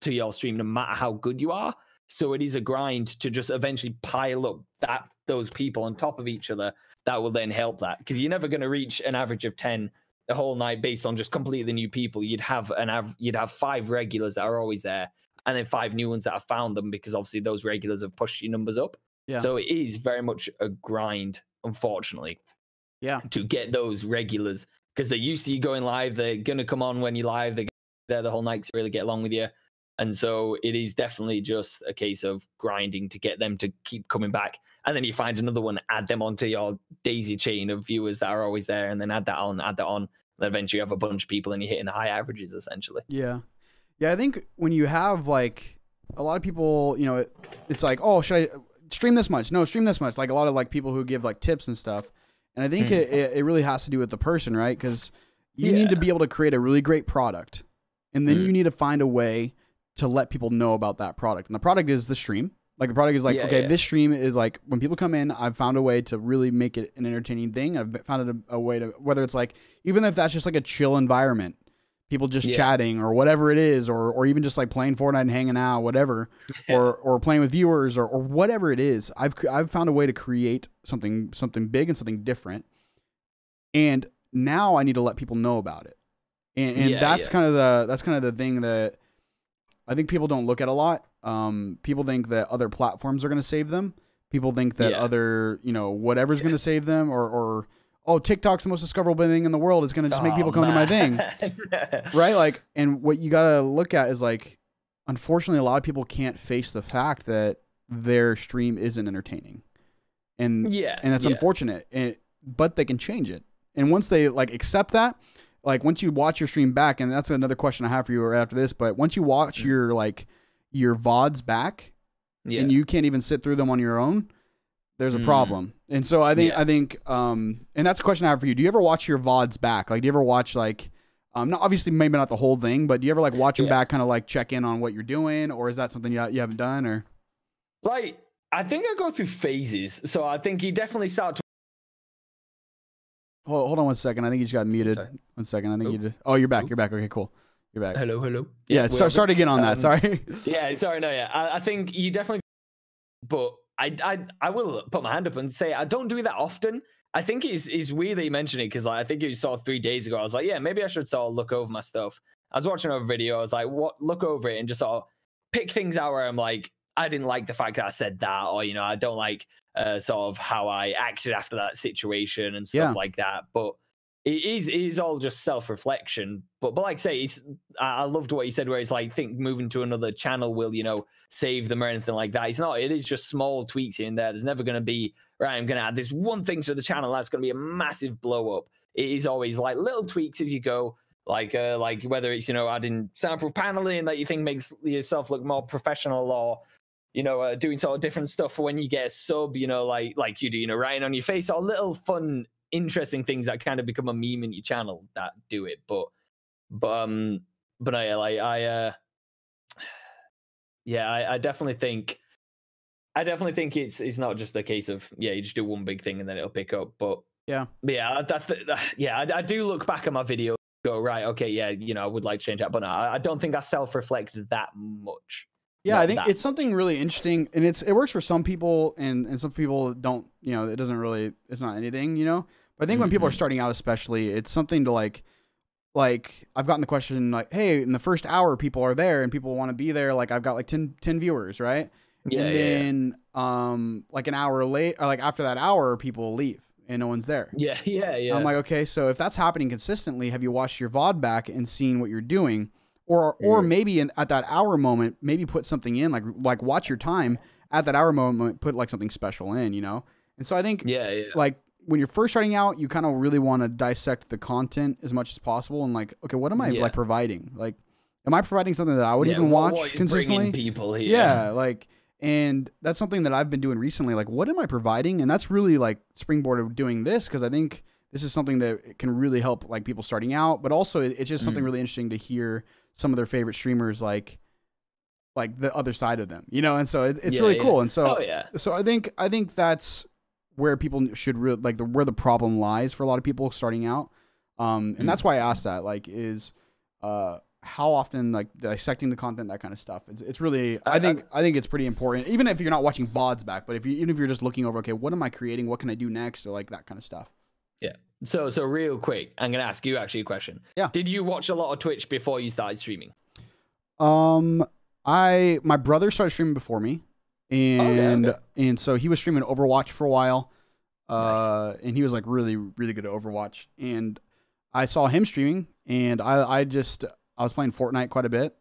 your stream, no matter how good you are. So it is a grind to just eventually pile up those people on top of each other. That will then help that, because you're never going to reach an average of 10 the whole night based on just completely new people. You'd have 5 regulars that are always there, and then 5 new ones that have found them, because obviously those regulars have pushed your numbers up. Yeah. So it is very much a grind, unfortunately. Yeah. To get those regulars, because they're used to you going live. They're gonna come on when you're live. They're there the whole night to really get along with you. And so it is definitely just a case of grinding to get them to keep coming back. And then you find another one, add them onto your daisy chain of viewers that are always there, and then add that on. And then eventually you have a bunch of people and you're hitting the high averages, essentially. Yeah. Yeah, I think when you have like a lot of people, it's like, oh, stream this much. No, stream this much. Like a lot of like people who give like tips and stuff. And I think it really has to do with the person, right? Because you need to be able to create a really great product. And then you need to find a way to let people know about that product. And the product is the stream. Like the product is like, this stream is like when people come in, I've found a way to really make it an entertaining thing. I've found a way to, whether it's like, even if that's just like a chill environment, people just chatting or whatever it is, or even just like playing Fortnite and hanging out, whatever, or playing with viewers or whatever it is. I've found a way to create something big and something different. And now I need to let people know about it. And that's kind of the thing that I think people don't look at a lot. People think that other platforms are going to save them. People think that other, whatever's going to save them, or TikTok's the most discoverable thing in the world. It's going to just make people come to my thing. Right? Like, and what you got to look at is like, unfortunately, a lot of people can't face the fact that their stream isn't entertaining. And that's unfortunate. But they can change it. And once they like accept that, like once you watch your stream back, and that's another question I have for you right after this, but once you watch your VODs back and you can't even sit through them on your own, there's a problem. And so I think, and that's a question I have for you. Do you ever watch your VODs back? Like, do you ever watch like, not obviously maybe not the whole thing, but do you ever like watch them back, kind of like check in on what you're doing, or is that something you haven't done, or? Like, I think I go through phases. So I think you definitely start to. Hold on 1 second. I think you just got muted. Sorry. 1 second. I think you just. Oh, you're back. You're back. Okay, cool. You're back. Hello. Yeah, start again on that. Sorry. Sorry. No, I think you definitely. But I will put my hand up and say I don't do that often. I think it's weird that you mentioned it, because like, I think it was sort of 3 days ago. I was like, maybe I should sort of look over my stuff. I was watching a video. I was like, look over it and just sort of pick things out where I'm like, I didn't like the fact that I said that, or I don't like sort of how I acted after that situation and stuff like that. But it is all just self-reflection. But like I say, I loved what you said, where it's like, think moving to another channel will, save them or anything like that. It's not. It is just small tweaks here and there. There's never going to be, right, I'm going to add this one thing to the channel that's going to be a massive blow up. It is always like little tweaks as you go. Like whether it's, adding soundproof paneling that you think makes yourself look more professional, or doing sort of different stuff for when you get a sub, like you do, writing on your face, or little fun, interesting things that kind of become a meme in your channel that do it. But I definitely think it's not just the case of you just do one big thing and then it'll pick up. But I do look back at my video, go right, okay, I would like to change that, but no, I don't think I self-reflect that much. Yeah, I think it's something really interesting, and it works for some people, and some people don't. It doesn't really. It's not anything, But I think when people are starting out, especially, it's something to like I've gotten the question like, hey, in the first hour, people are there and people want to be there. Like I've got like 10 viewers, right? Yeah. And then like an hour late, or like after that hour, people leave and no one's there. Yeah. I'm like, okay, so if that's happening consistently, have you watched your VOD back and seen what you're doing? Or maybe at that hour moment, maybe put something in, like watch your time at that hour moment, put like something special in, And so I think like when you're first starting out, you kind of really want to dissect the content as much as possible, and like, okay, what am I like providing? Like, am I providing something that I would even watch consistently? People here. Yeah, like, and that's something that I've been doing recently. Like, what am I providing? And that's really like springboard of doing this, because I think this is something that can really help like people starting out, but also it's just something really interesting to hear some of their favorite streamers like the other side of them, and so it's really cool. And so so I think that's where people should really where the problem lies for a lot of people starting out, and that's why I asked that, like, is how often, like, dissecting the content, that kind of stuff. It's really I think it's pretty important, even if you're not watching VODs back, but even if you're just looking over, okay, what am I creating, what can I do next, or like that kind of stuff. Yeah. So real quick, I'm gonna ask you actually a question. Yeah. Did you watch a lot of Twitch before you started streaming? My brother started streaming before me, and so he was streaming Overwatch for a while, and he was like really, really good at Overwatch. And I saw him streaming, and I was playing Fortnite quite a bit,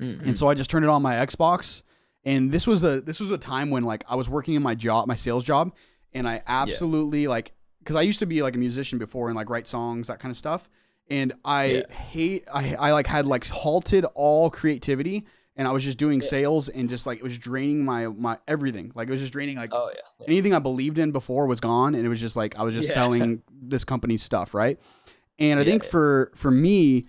and so I just turned it on my Xbox. And this was a time when like I was working in my sales job, and I absolutely like. Because I used to be like a musician before and like write songs, that kind of stuff. And I like had like halted all creativity and I was just doing sales, and just like it was draining my everything. Like it was just draining like anything I believed in before was gone, and it was just like I was just selling this company's stuff, right? And I think for me,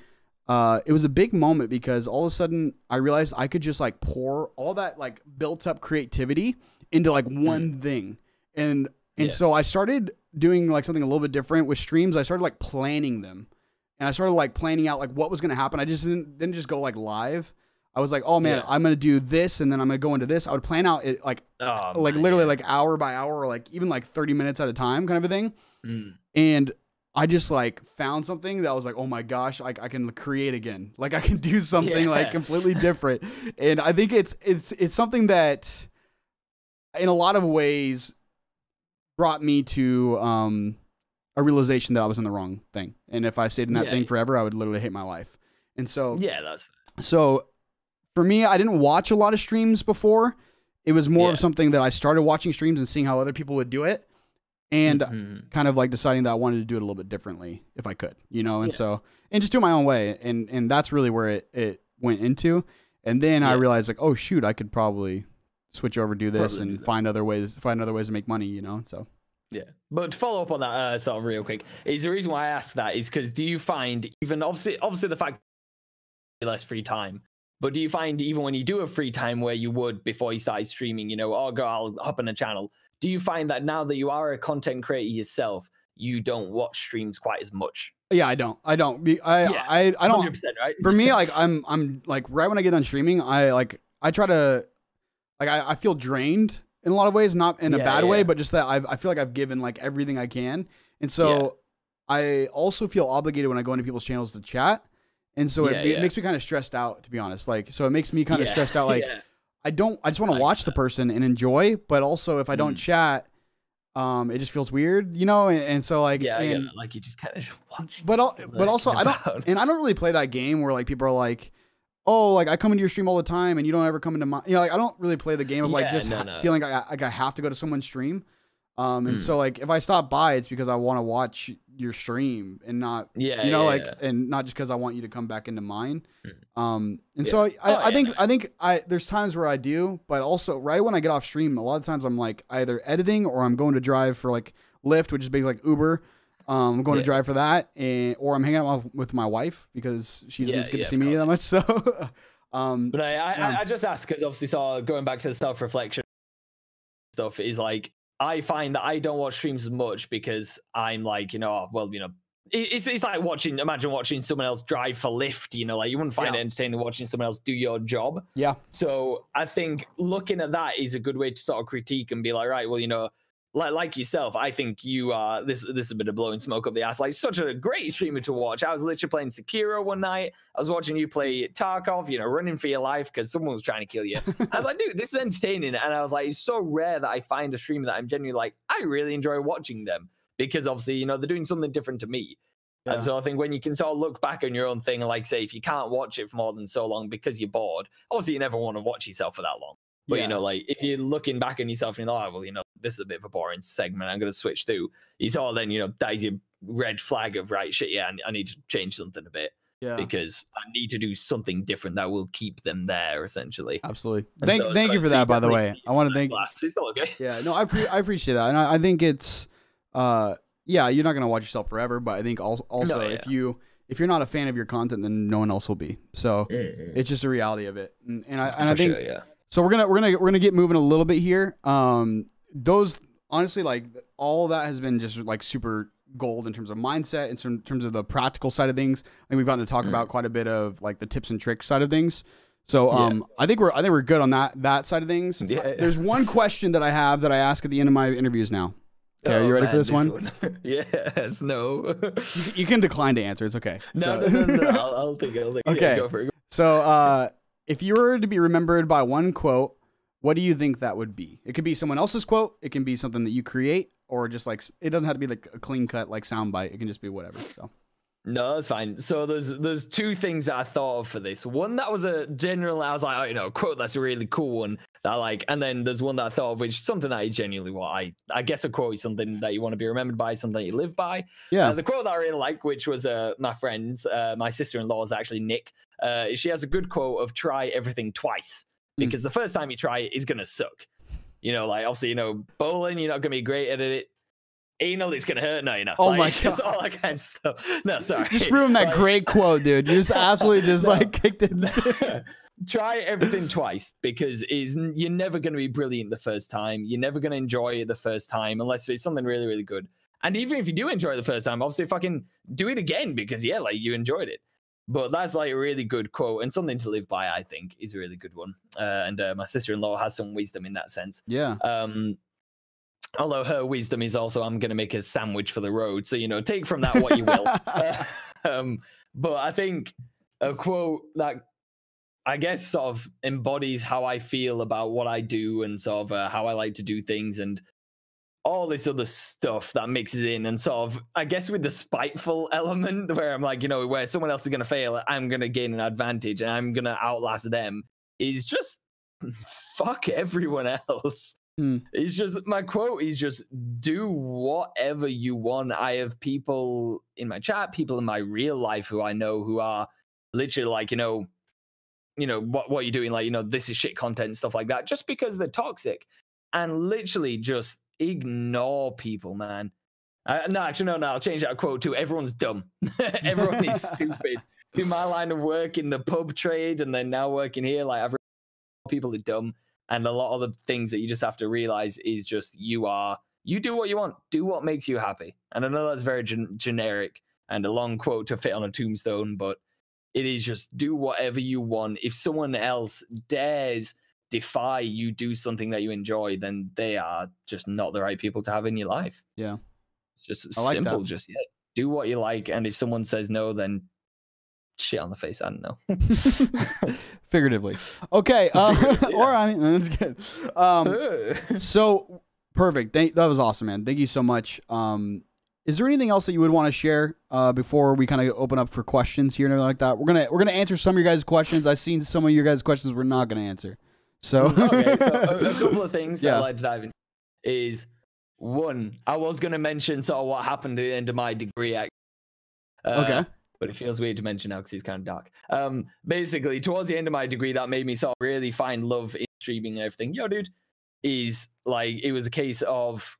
it was a big moment because all of a sudden I realized I could just like pour all that like built up creativity into like one thing, and so I started doing like something a little bit different with streams. I started like planning them, and I started like planning out like what was going to happen. I just didn't just go like live. I was like, oh man, I'm going to do this, and then I'm going to go into this. I would plan out it like literally like hour by hour, or like even like 30 minutes at a time kind of a thing. And I just like found something that was like, oh my gosh, like I can create again. Like I can do something like completely different. And I think it's something that in a lot of ways brought me to a realization that I was in the wrong thing. And if I stayed in that thing forever, I would literally hate my life. And so, so for me, I didn't watch a lot of streams before. It was more of something that I started watching streams and seeing how other people would do it, and kind of like deciding that I wanted to do it a little bit differently if I could, you know? And so, and just do it my own way. And that's really where it went into. And then I realized like, oh shoot, I could probably switch over, do this, and find other ways to make money, you know? So. Yeah, but to follow up on that sort of real quick, is the reason why I asked that is because do you find even obviously the fact less free time, but do you find even when you do have free time where you would before you started streaming, you know, I'll hop on a channel, do you find that now that you are a content creator yourself, you don't watch streams quite as much? Yeah, I don't. I don't. I don't. 100%, right? For me, like I'm like right when I get done streaming, I try to like I feel drained in a lot of ways, not in a bad way, but just that I feel like I've given like everything I can. And so I also feel obligated when I go into people's channels to chat. And so it makes me kind of stressed out, to be honest. Like, so it makes me kind of stressed out. Like I just want to watch the person and enjoy, but also if I don't chat, it just feels weird, you know? And so like, like you just kind of watch. But also I don't really play that game where like people are like, oh, like I come into your stream all the time and you don't ever come into my, you know, like I don't really play the game of like feeling like I have to go to someone's stream. And so like if I stop by, it's because I want to watch your stream and not, and not just because I want you to come back into mine. And so I think there's times where I do, but also right when I get off stream, a lot of times I'm like either editing or I'm going to drive for like Lyft, which is basically like Uber. I'm going to drive for that, or I'm hanging out with my wife because she doesn't get to see me that much. So, but I just asked because obviously, going back to the self-reflection stuff is like I find that I don't watch streams as much because I'm like, you know, well, you know, it's like imagine watching someone else drive for Lyft, you know, like you wouldn't find it entertaining watching someone else do your job. Yeah. So I think looking at that is a good way to sort of critique and be like, right, well, you know. Like yourself, I think you are. This is a bit of blowing smoke up the ass. Like such a great streamer to watch. I was literally playing Sekiro one night. I was watching you play Tarkov. You know, running for your life because someone was trying to kill you. I was like, dude, this is entertaining. And I was like, it's so rare that I find a streamer that I'm genuinely like, I really enjoy watching them because obviously, you know, they're doing something different to me. Yeah. And so I think when you can sort of look back on your own thing and like say, if you can't watch it for more than so long because you're bored, obviously you never want to watch yourself for that long. But, you know, like, if you're looking back on yourself and you're like, oh, well, you know, this is a bit of a boring segment, I'm going to switch to, you sort of then, you know, that is your red flag of, right, shit, yeah, I need to change something a bit. Yeah. Because I need to do something different that will keep them there, essentially. Absolutely. Thank you for that, by the way. I want to thank you. It's all okay. Yeah, no, I appreciate that. And I think it's, yeah, you're not going to watch yourself forever, but I think also if you're not a fan of your content, then no one else will be. So it's just a reality of it. And I think... Sure, so we're gonna get moving a little bit here. Those honestly, like all that has been just like super gold in terms of mindset, in terms of the practical side of things. I think we've gotten to talk about quite a bit of like the tips and tricks side of things. So I think we're good on that side of things. Yeah. There's one question that I have that I ask at the end of my interviews now. Okay, are you ready for this one? Yes. No. You can decline to answer. It's okay. No. I'll think. Okay. Yeah, go for it. So if you were to be remembered by one quote, what do you think that would be? It could be someone else's quote. It can be something that you create, or just like, it doesn't have to be like a clean cut, like soundbite. It can just be whatever. So. No, that's fine. So there's two things that I thought of for this. One that was a general, I was like, oh, you know, quote, that's a really cool one that like, and then there's one that I thought of, which is something that I genuinely want. I guess a quote is something that you want to be remembered by, something that you live by. Yeah. The quote that I really like, which was my friend's, my sister-in-law's actually Nick. She has a good quote of try everything twice, because the first time you try it is gonna suck. You know, like obviously, you know, bowling, you're not gonna be great at it. Anal, it's gonna hurt. No, you know. Oh like, my god! Just all that kind of stuff. No, sorry. Just ruined that great quote, dude. You just absolutely just like kicked it. Try everything twice, because you're never going to be brilliant the first time. You're never going to enjoy it the first time unless it's something really, really good. And even if you do enjoy it the first time, obviously fucking do it again, because yeah, like you enjoyed it. But that's like a really good quote and something to live by, I think, is a really good one. And my sister-in-law has some wisdom in that sense. Yeah. Although her wisdom is also, I'm going to make a sandwich for the road. So, you know, take from that what you will. But I think a quote that I guess sort of embodies how I feel about what I do and sort of how I like to do things and all this other stuff that mixes in, and sort of, I guess, with the spiteful element where I'm like, you know, where someone else is going to fail, I'm going to gain an advantage and I'm going to outlast them, is just fuck everyone else. It's just, my quote is just do whatever you want. I have people in my chat, people in my real life who I know who are literally like, you know, what you're doing, like, you know, this is shit content and stuff like that, just because they're toxic, and literally just ignore people, man. No, actually, no, I'll change that quote to everyone's dumb. Everyone is stupid. In my line of work in the pub trade, and then now working here, like, I've people are dumb, and a lot of the things that you just have to realize is just you do what you want, do what makes you happy. And I know that's very generic and a long quote to fit on a tombstone, but it is just do whatever you want. If someone else dares defy you do something that you enjoy, then they are just not the right people to have in your life. Yeah. It's just simple. Just do what you like. And if someone says no, then shit on the face. I don't know. Figuratively. Okay. Or I mean, that's good. So perfect. That was awesome, man. Thank you so much. Is there anything else that you would want to share before we kind of open up for questions here and everything like that? We're gonna answer some of your guys' questions. I've seen some of your guys' questions we're not gonna answer. So okay, so a couple of things that I'd like to dive in is, one, I was gonna mention sort of what happened at the end of my degree. Okay. But it feels weird to mention now because it's kind of dark. Basically, towards the end of my degree, that made me sort of really find love in streaming and everything. Yo, dude, is like, it was a case of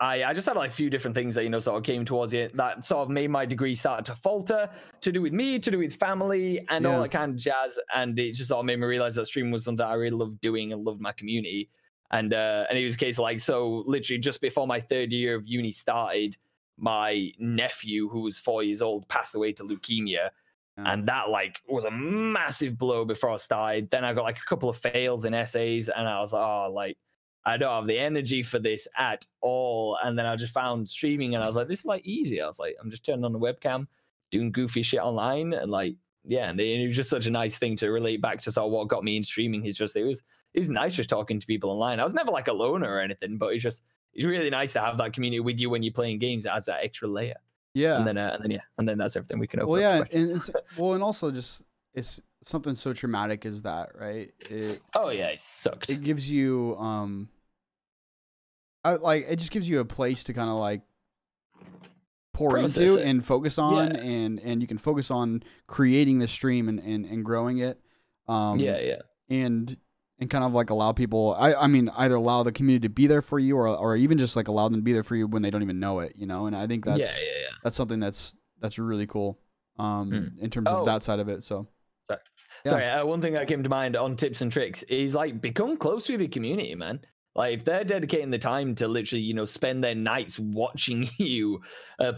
I just had like a few different things that, you know, sort of came towards it that sort of made my degree start to falter, to do with me, to do with family and all that kind of jazz. And it just sort of made me realize that streaming was something I really loved doing and loved my community. And it was a case of like, so literally just before my third year of uni started, my nephew, who was 4 years old, passed away to leukemia. And that like was a massive blow before I started. Then I got like a couple of fails in essays, and I was like, oh, like, I don't have the energy for this at all. And then I just found streaming, and I was like, this is like easy. I was like, I'm just turning on the webcam, doing goofy shit online, and like, yeah. And it was just such a nice thing to relate back to sort of what got me in streaming. It's just, it was nice just talking to people online. I was never like a loner or anything, but it's really nice to have that community with you when you're playing games. It adds that extra layer. Yeah. And then that's everything we can open. Well, yeah. And also just, it's something so traumatic as that, right? It sucked. It gives you, it just gives you a place to kind of like pour into and focus on, and you can focus on creating the stream and growing it. And kind of like allow people, I mean, either allow the community to be there for you, or even just like allow them to be there for you when they don't even know it, you know? And I think that's something that's really cool in terms of that side of it. So sorry, one thing that came to mind on tips and tricks is like, become close with your community, man. Like, if they're dedicating the time to literally, you know, spend their nights watching you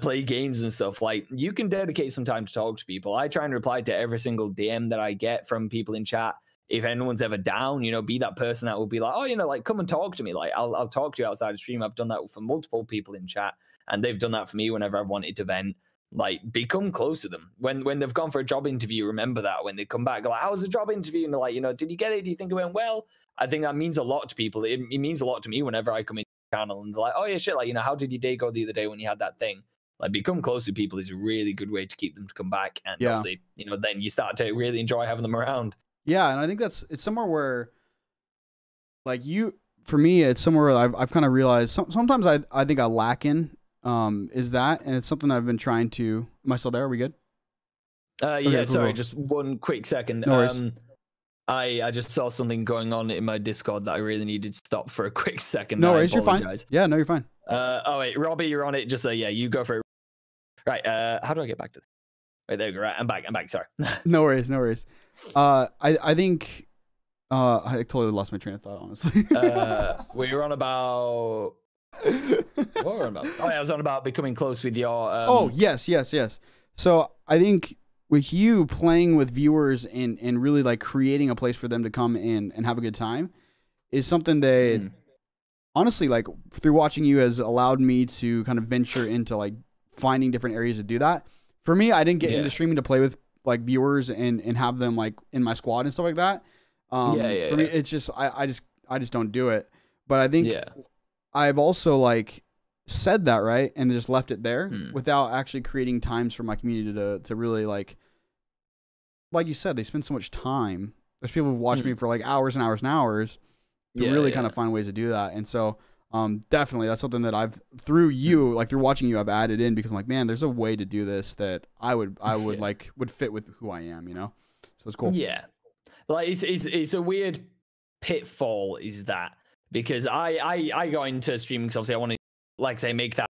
play games and stuff, like, you can dedicate some time to talk to people. I try and reply to every single DM that I get from people in chat. If anyone's ever down, you know, be that person that will be like, oh, you know, like, come and talk to me. Like, I'll talk to you outside the stream. I've done that for multiple people in chat, and they've done that for me whenever I've wanted to vent. Like, become close to them. When they've gone for a job interview, remember that. When they come back, like, how was the job interview? And they're like, you know, did you get it? Do you think it went well? I think that means a lot to people. It means a lot to me whenever I come in the channel and they're like, oh yeah, shit, like, you know, how did your day go the other day when you had that thing? Like, become close to people is a really good way to keep them to come back. And obviously, you know, then you start to really enjoy having them around. Yeah, and I think it's somewhere where like for me, it's somewhere I've kind of realized sometimes I think I lack in, is that, and it's something that I've been trying to, am I still there? Are we good? Yeah, okay, sorry, cool. just one quick second. No worries. I just saw something going on in my Discord that I really needed to stop for a quick second. No worries, you're fine. Yeah, no, you're fine. Oh wait, Robbie, you're on it. Just yeah, you go for it. Right. How do I get back to this? Wait, there we go. Right, I'm back. Sorry. No worries. I think I totally lost my train of thought, honestly. We were on about. What were we on about? Oh yeah, I was on about becoming close with your. Oh yes. So I think with you playing with viewers and really like creating a place for them to come in and have a good time is something that honestly, like through watching you, has allowed me to kind of venture into like finding different areas to do that. For me, I didn't get into streaming to play with like viewers and have them like in my squad and stuff like that. For me, it's just I just don't do it. But I think I've also like said that, right, and just left it there without actually creating times for my community to really like you said, they spend so much time. There's people who watch me for like hours and hours and hours to really kind of find ways to do that. And so definitely that's something that I've through you, like through watching you, I've added in because I'm like, man, there's a way to do this that I would like would fit with who I am, you know? So it's cool. Yeah. Like it's a weird pitfall is that, because I got into streaming because obviously I want to, like say, make that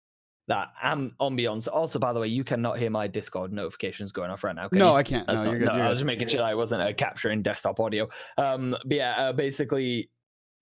ambience. Also, by the way, you cannot hear my Discord notifications going off right now. No, I can't. No, you're good. I was just making sure I wasn't capturing desktop audio. But yeah, basically,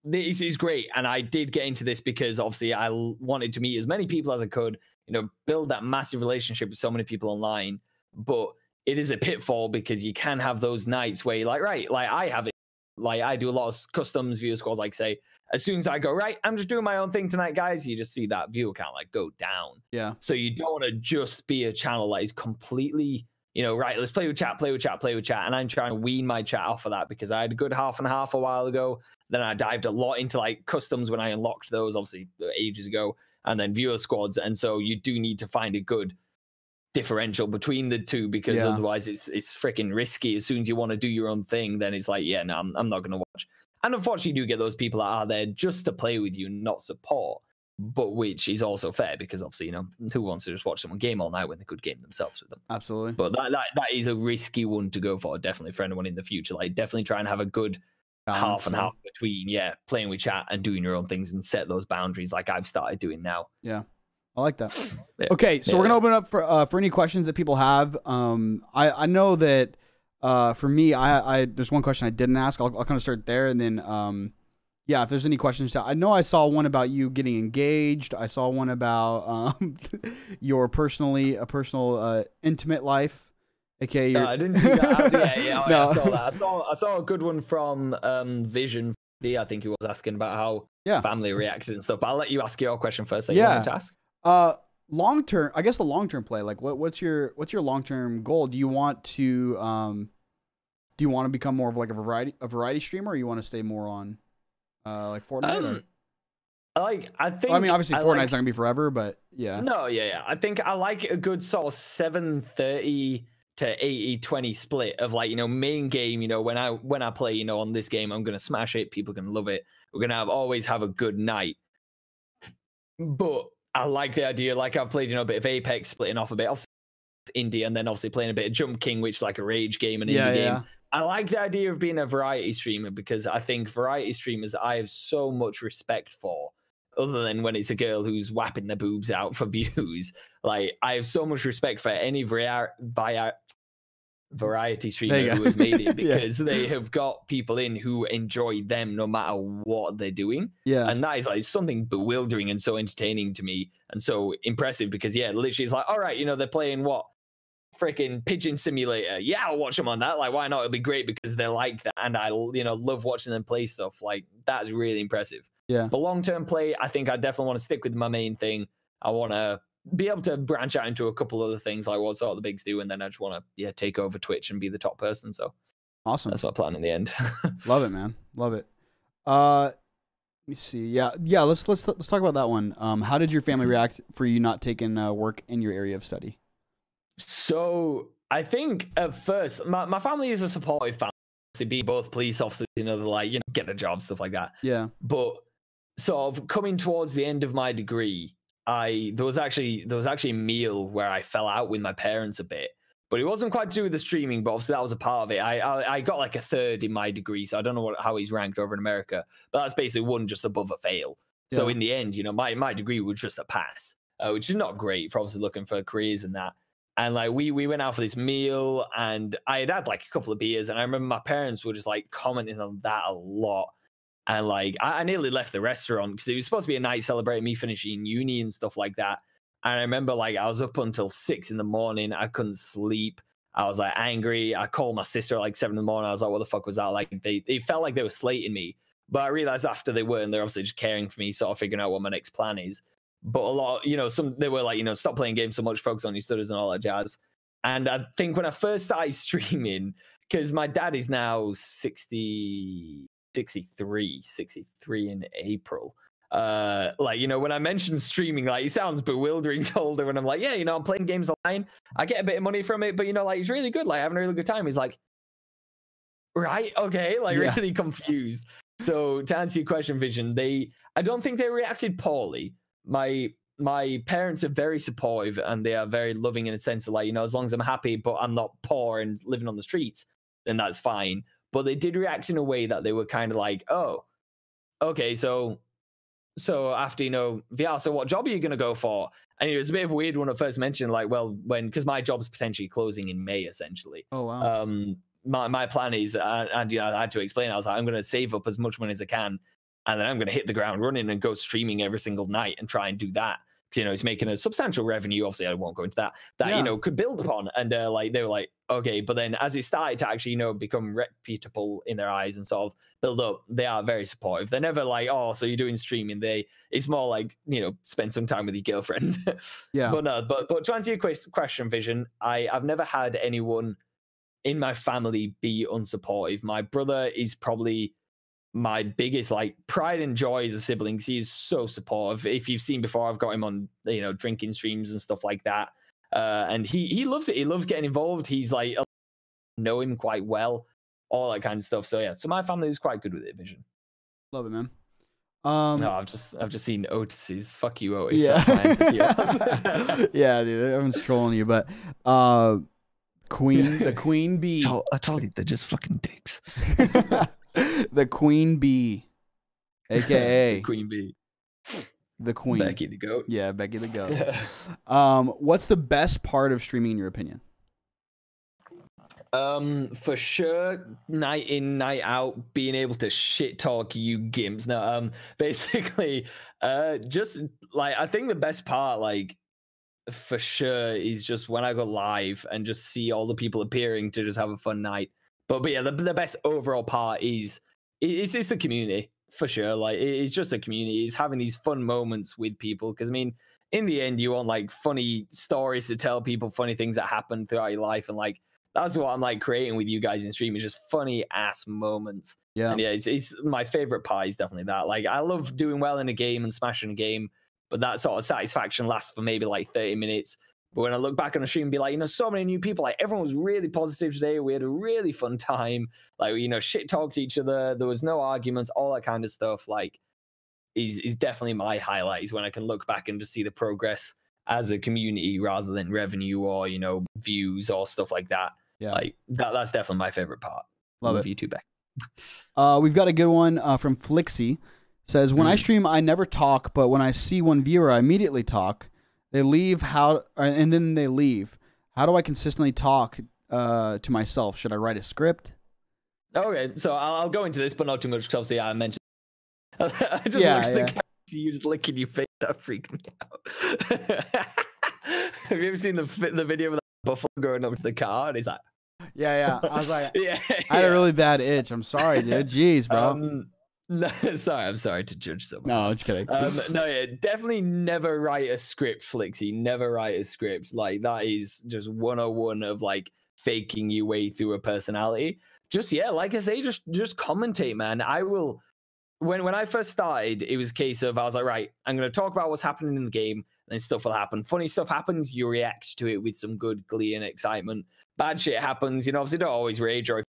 this is great, and I did get into this because obviously I wanted to meet as many people as I could. You know, build that massive relationship with so many people online. But it is a pitfall because you can have those nights where you're like, right, like I have it. Like I do a lot of customs viewer scores. Like say, as soon as I go, right, I'm just doing my own thing tonight, guys. You just see that viewer count like go down. Yeah. So you don't want to just be a channel that is completely, you know, right, let's play with chat. And I'm trying to wean my chat off of that because I had a good half and a half a while ago. Then I dived a lot into like customs when I unlocked those, obviously ages ago, and then viewer squads. And so you do need to find a good differential between the two because otherwise it's freaking risky. As soon as you want to do your own thing, then it's like, yeah, no, I'm not going to watch. And unfortunately, you do get those people that are there just to play with you, not support, but which is also fair because obviously, you know, who wants to just watch someone game all night when they could game themselves with them? Absolutely. But that is a risky one to go for, definitely for anyone in the future. Like, definitely try and have a good half and half between, playing with chat and doing your own things and set those boundaries like I've started doing now. Yeah. I like that. Okay, so we're gonna open it up for any questions that people have. I know that for me, I there's one question I didn't ask. I'll kind of start there, and then yeah, if there's any questions, I know I saw one about you getting engaged. I saw one about your personal intimate life. Okay, I didn't see that. No. I saw that. I saw a good one from Vision D. I think he was asking about how family reacted and stuff. But I'll let you ask your question first. That you wanted to ask. Long term, I guess the long term play. Like, what's your long term goal? Do you want to become more of like a variety streamer, or you want to stay more on like Fortnite? I think. I mean, obviously Fortnite's not gonna be forever, but yeah. No, yeah. I think I like a good sort of 70-30 to 80-20 split of like, you know, main game. You know, when I play, you know, on this game, I'm gonna smash it. People can love it. We're gonna always have a good night. But I like the idea, like I've played, you know, a bit of Apex, splitting off a bit, obviously indie, and then obviously playing a bit of Jump King, which is like a rage game, and indie game. I like the idea of being a variety streamer because I think variety streamers I have so much respect for, other than when it's a girl who's whapping their boobs out for views. Like, I have so much respect for any variety streamer who has made it because they have got people in who enjoy them no matter what they're doing. And that is like something bewildering and so entertaining to me and so impressive because literally it's like, all right, you know, they're playing what freaking Pigeon Simulator. Yeah, I'll watch them on that. Like, why not? It'll be great because they're like that, and I, you know, love watching them play stuff. Like, that's really impressive. But long-term play, I think I definitely want to stick with my main thing. I want to be able to branch out into a couple other things like what sort of the bigs do, and then I just want to take over Twitch and be the top person. So awesome. That's my plan in the end. Love it, man. Love it. Let me see. Yeah. Let's talk about that one. How did your family react for you not taking work in your area of study? So I think at first my family is a supportive family. being both police officers, you know, they're like, you know, get a job, stuff like that. Yeah. But sort of coming towards the end of my degree, there was actually a meal where I fell out with my parents a bit. But it wasn't quite to do with the streaming, but obviously that was a part of it. I got like a 3rd in my degree, so I don't know how he's ranked over in America, but that's basically one just above a fail. Yeah. So in the end, you know, my degree was just a pass, which is not great for obviously looking for careers and that. And like we went out for this meal, and I had like a couple of beers, and I remember my parents were just like commenting on that a lot. And like I nearly left the restaurant because it was supposed to be a night celebrating me finishing uni and stuff like that. And I remember like I was up until 6 in the morning. I couldn't sleep. I was like angry. I called my sister at like 7 in the morning. I was like, what the fuck was that? Like they felt like they were slating me. But I realized after they weren't, they're obviously just caring for me, sort of figuring out what my next plan is. But a lot, you know, they were like, you know, stop playing games so much, focus on your studies and all that jazz. And I think when I first started streaming, because my dad is now 63 in April. Like, you know, when I mentioned streaming, like it sounds bewildering to older when I'm like, yeah, you know, I'm playing games online, I get a bit of money from it, but you know, like it's really good, like having a really good time. He's like, right, okay, like really confused. So to answer your question, Vision, I don't think they reacted poorly. My parents are very supportive, and they are very loving in a sense of like, you know, as long as I'm happy but I'm not poor and living on the streets, then that's fine. But they did react in a way that they were kind of like, oh, okay, so after, you know, VR, so what job are you going to go for? And it was a bit of a weird one at first mentioned, like, well, because my job's potentially closing in May, essentially. Oh, wow. My plan is, and you know, I had to explain, I was like, I'm going to save up as much money as I can, and then I'm going to hit the ground running and go streaming every single night and try and do that. You know, it's making a substantial revenue. Obviously, I won't go into that. You know, could build upon. And like they were like, okay, but then as it started to actually, you know, become reputable in their eyes and sort of build up, they are very supportive. They're never like, oh, so you're doing streaming. It's more like, you know, spend some time with your girlfriend. Yeah. But no, but to answer your question, Vision, I've never had anyone in my family be unsupportive. My brother is probably my biggest like pride and joy as a sibling. He is so supportive. If you've seen before, I've got him on, you know, drinking streams and stuff like that, and he loves it. He loves getting involved. He's like, know him quite well, all that kind of stuff. So yeah, so my family is quite good with it. Vision, love it, man. No, I've just seen Otis's. Fuck you, Otis. Yeah. Yeah, dude, everyone's trolling you, but the queen bee. I told you, they're just fucking dicks. The queen bee, aka the queen bee, the queen, Becky the goat. Yeah, Becky the goat. What's the best part of streaming in your opinion? For sure, night in, night out, being able to shit talk you gimps. No, basically, just like I think the best part, like for sure, is just when I go live and just see all the people appearing to just have a fun night. But yeah, the best overall part is it's the community for sure. Like it's just the community. It's having these fun moments with people. Because I mean, in the end, you want like funny stories to tell people, funny things that happen throughout your life, and like that's what I'm like creating with you guys in stream. Is just funny ass moments. Yeah, and yeah, it's my favorite part is definitely that. Like I love doing well in a game and smashing a game, but that sort of satisfaction lasts for maybe like 30 minutes. But when I look back on the stream and be like, you know, so many new people, like everyone was really positive today. We had a really fun time. Like, you know, shit talked to each other. There was no arguments, all that kind of stuff. Like, is definitely my highlight is when I can look back and just see the progress as a community rather than revenue or, you know, views or stuff like that. Yeah. Like that's definitely my favorite part. Love you too, Beck. We've got a good one from Flixie. Says, when I stream, I never talk, but when I see one viewer, I immediately talk. They leave and then they leave. How do I consistently talk to myself? Should I write a script? Okay, so I'll go into this, but not too much because obviously I mentioned. I just looked at the camera, you just licking your face. That freaked me out. Have you ever seen the video of that buffalo going up to the car? And he's like, yeah. I was like, I had a really bad itch. I'm sorry, dude. Jeez, bro. No, I'm sorry to judge someone. No, I'm just kidding. No, yeah, definitely never write a script, Flixie. Never write a script. Like that is just 101 of like faking your way through a personality. Just like I say, just commentate, man. I will. When I first started, it was a case of I was like, right, I'm gonna talk about what's happening in the game, and then stuff will happen. Funny stuff happens, you react to it with some good glee and excitement. Bad shit happens, you know. Obviously, don't always rage or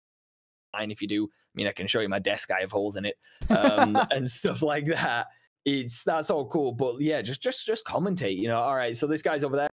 fine if you do. I mean, I can show you my desk. I have holes in it, and stuff like that. That's all cool, but yeah, just commentate. You know, all right, so this guy's over there.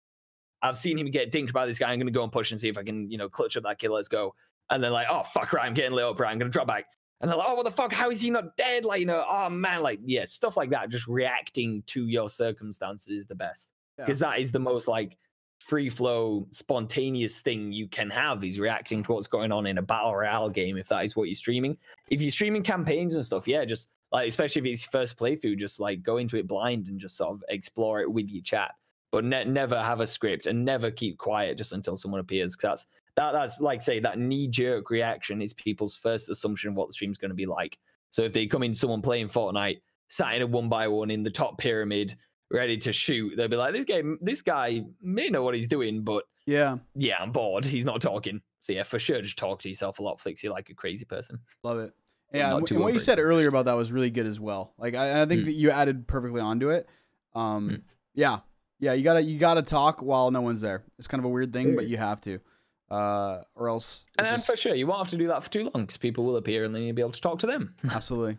I've seen him get dinked by this guy. I'm gonna go and push and see if I can, you know, clutch up that kill. Let's go. And then like, oh fuck, right, I'm getting lit up. Right, I'm gonna drop back. And they're like, oh, what the fuck? How is he not dead? Like, you know, oh man, like, yeah, stuff like that. Just reacting to your circumstances is the best, because that is the most like free flow, spontaneous thing you can have, is reacting to what's going on in a battle royale game. If that is what you're streaming, if you're streaming campaigns and stuff, yeah, just like, especially if it's your first playthrough, just like go into it blind and just sort of explore it with your chat, but never have a script, and never keep quiet just until someone appears, because that's like, say, that knee-jerk reaction is people's first assumption of what the stream's going to be like. So if they come in, someone playing Fortnite, sat in a 1x1 in the top pyramid, ready to shoot, they'll be like, this guy may know what he's doing, but yeah, I'm bored. He's not talking. So yeah, for sure, just talk to yourself a lot, Flix. You're like a crazy person. Love it. Yeah, and what you said earlier about that was really good as well. Like, I think that you added perfectly onto it. Yeah, you gotta talk while no one's there. It's kind of a weird thing, but you have to. Or else, and for sure, you won't have to do that for too long, because people will appear and then you'll be able to talk to them. Absolutely.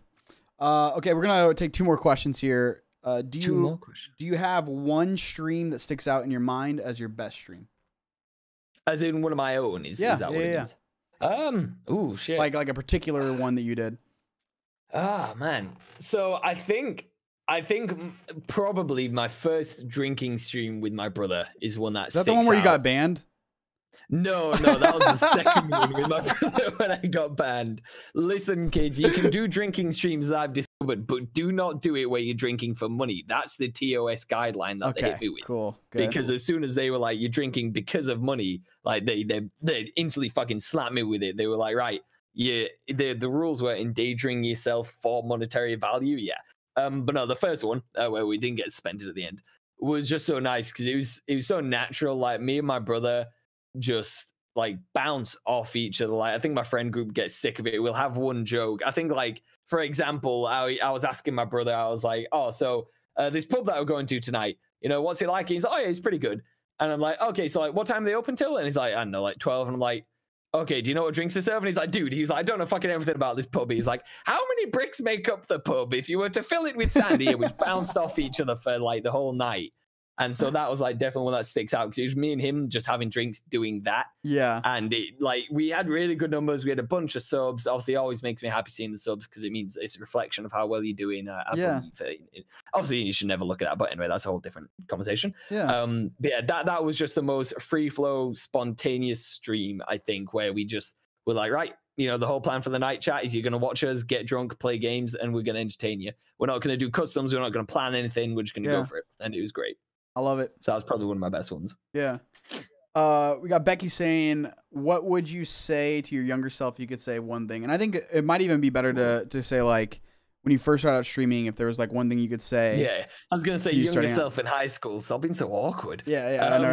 Okay, we're gonna take 2 more questions here. Do you have one stream that sticks out in your mind as your best stream? As in one of my own? Is that what it is? Oh shit. Like a particular one that you did. Ah man. So I think probably my first drinking stream with my brother is one that. Is that the one where you got banned? No, that was the second one with my brother when I got banned. Listen, kids, you can do drinking streams that I've discovered, but do not do it where you're drinking for money. That's the TOS guideline that they hit me with. Cool. Good. Because as soon as they were like, you're drinking because of money, like they instantly fucking slapped me with it. They were like, right, yeah, the rules were endangering yourself for monetary value. Yeah. But no, the first one where we didn't get suspended at the end was just so nice, because it was so natural. Like, me and my brother just like bounce off each other. Like, I think my friend group gets sick of it. We'll have one joke. I think, like, for example, I was asking my brother, I was like, oh, so this pub that we're going to tonight, you know, what's it like? He's like, oh yeah, it's pretty good. And I'm like, okay, so like, what time are they open till? And he's like, I don't know, like 12. And I'm like, okay, do you know what drinks they serve? And he's like, dude, I don't know fucking everything about this pub. He's like, how many bricks make up the pub? If you were to fill it with sand, we bounced off each other for like the whole night. And so that was like definitely one that sticks out, because it was me and him just having drinks doing that. Yeah. And we had really good numbers. We had a bunch of subs. Obviously, it always makes me happy seeing the subs, because it means it's a reflection of how well you're doing. Obviously, you should never look at that. But anyway, that's a whole different conversation. Yeah. But yeah, that was just the most free flow, spontaneous stream, I think, where we just were like, right, you know, the whole plan for the night chat is you're going to watch us get drunk, play games, and we're going to entertain you. We're not going to do customs. We're not going to plan anything. We're just going to go for it. And it was great. I love it. So that was probably one of my best ones. Yeah. We got Becky saying, what would you say to your younger self if you could say one thing? And I think it might even be better to say, like, when you first started out streaming, if there was like one thing you could say. Yeah. I was going to say younger self in high school. So I've been so awkward. Yeah. I know,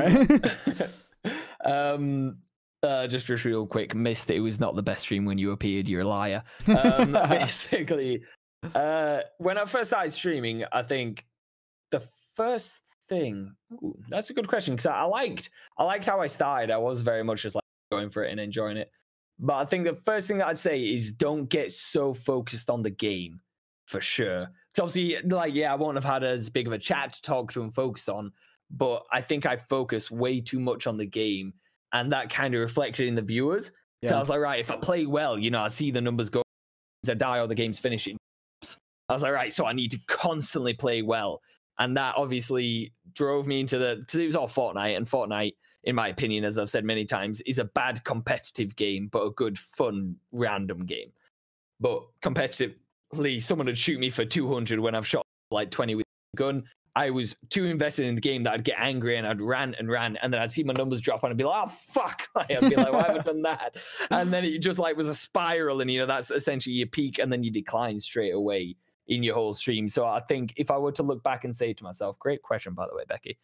right? Just real quick, missed it. It was not the best stream when you appeared. You're a liar. Basically, when I first started streaming, I think the first thing, that's a good question, because I liked how I started. I was very much just like going for it and enjoying it. But I think the first thing that I'd say is don't get so focused on the game, for sure. So obviously, like, yeah, I won't have had as big of a chat to talk to and focus on, but I think I focused way too much on the game, and that kind of reflected in the viewers. Yeah. So I was like, right, if I play well, you know, I see the numbers go, I die or the game's finishing. I was like, right, so I need to constantly play well. And that obviously drove me into because it was all Fortnite, and Fortnite, in my opinion, as I've said many times, is a bad competitive game, but a good, fun, random game. But competitively, someone would shoot me for 200 when I've shot like 20 with a gun. I was too invested in the game that I'd get angry and I'd rant, and then I'd see my numbers drop and I'd be like, oh, fuck. I'd be like, why have I done that? And then it just like was a spiral, and, you know, that's essentially your peak, and then you decline straight away in your whole stream. So I think if I were to look back and say to myself, great question, by the way, Becky,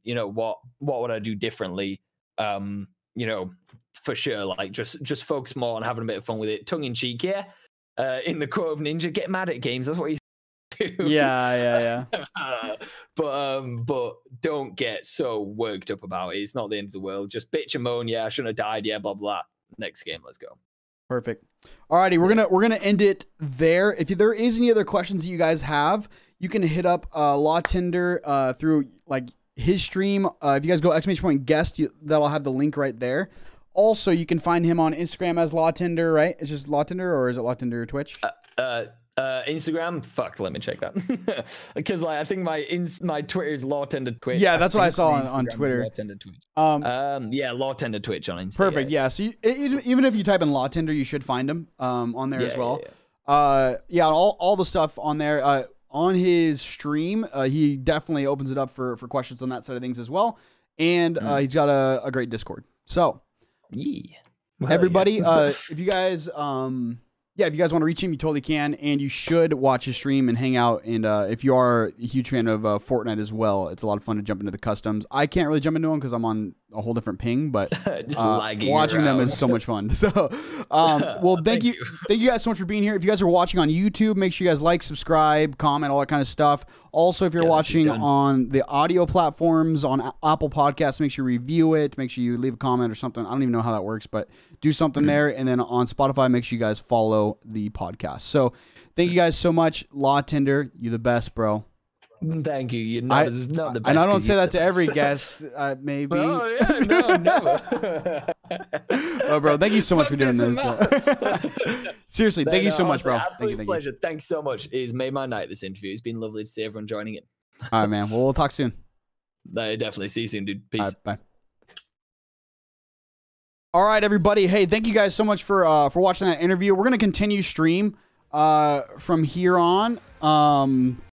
you know, what would I do differently? You know, for sure, like just focus more on having a bit of fun with it. Tongue in cheek, yeah. In the quote of Ninja, get mad at games. That's what you do. Yeah. But don't get so worked up about it. It's not the end of the world. Just bitch and moan, yeah, I shouldn't have died, yeah, blah, blah. Next game, let's go. Perfect. Alrighty, we're gonna end it there. If there is any other questions that you guys have, you can hit up Lawtender through like his stream. If you guys go !guest, that'll have the link right there. Also, you can find him on Instagram as Lawtender, right? It's just Lawtender, or is it Lawtender Twitch? Instagram. Fuck, let me check that. Because like I think my Twitter is Lawtender Twitch. Yeah, that's what I saw on Twitter. Lawtender Twitch. Yeah, Lawtender Twitch on Instagram. Perfect. Yeah. So even if you type in Lawtender, you should find him on there as well. Yeah. All the stuff on there. On his stream, he definitely opens it up for questions on that side of things as well. And he's got a great Discord. So everybody, if you guys if you guys want to reach him, you totally can, and you should watch his stream and hang out. And if you are a huge fan of Fortnite as well, it's a lot of fun to jump into the customs. I can't really jump into them because I'm on a whole different ping, but watching them is so much fun. So, well, thank you guys so much for being here. If you guys are watching on YouTube, make sure you guys like, subscribe, comment, all that kind of stuff. Also, if you're watching on the audio platforms on Apple Podcasts, make sure you review it. Make sure you leave a comment or something. I don't even know how that works, but do something there. And then on Spotify, make sure you guys follow the podcast. So thank you guys so much. Lawtender, you the best, bro. Thank you. You're not, this is not the best. And I don't say that to every guest, maybe. Oh, yeah, no, never. Oh, bro, thank you so much for doing this. Seriously, thank you so much, bro. Absolute pleasure. Thanks so much. It's made my night, this interview. It's been lovely to see everyone joining it. All right, man. Well, we'll talk soon. No, definitely. See you soon, dude. Peace. Bye. All right, everybody. Hey, thank you guys so much for watching that interview. We're going to continue stream from here on.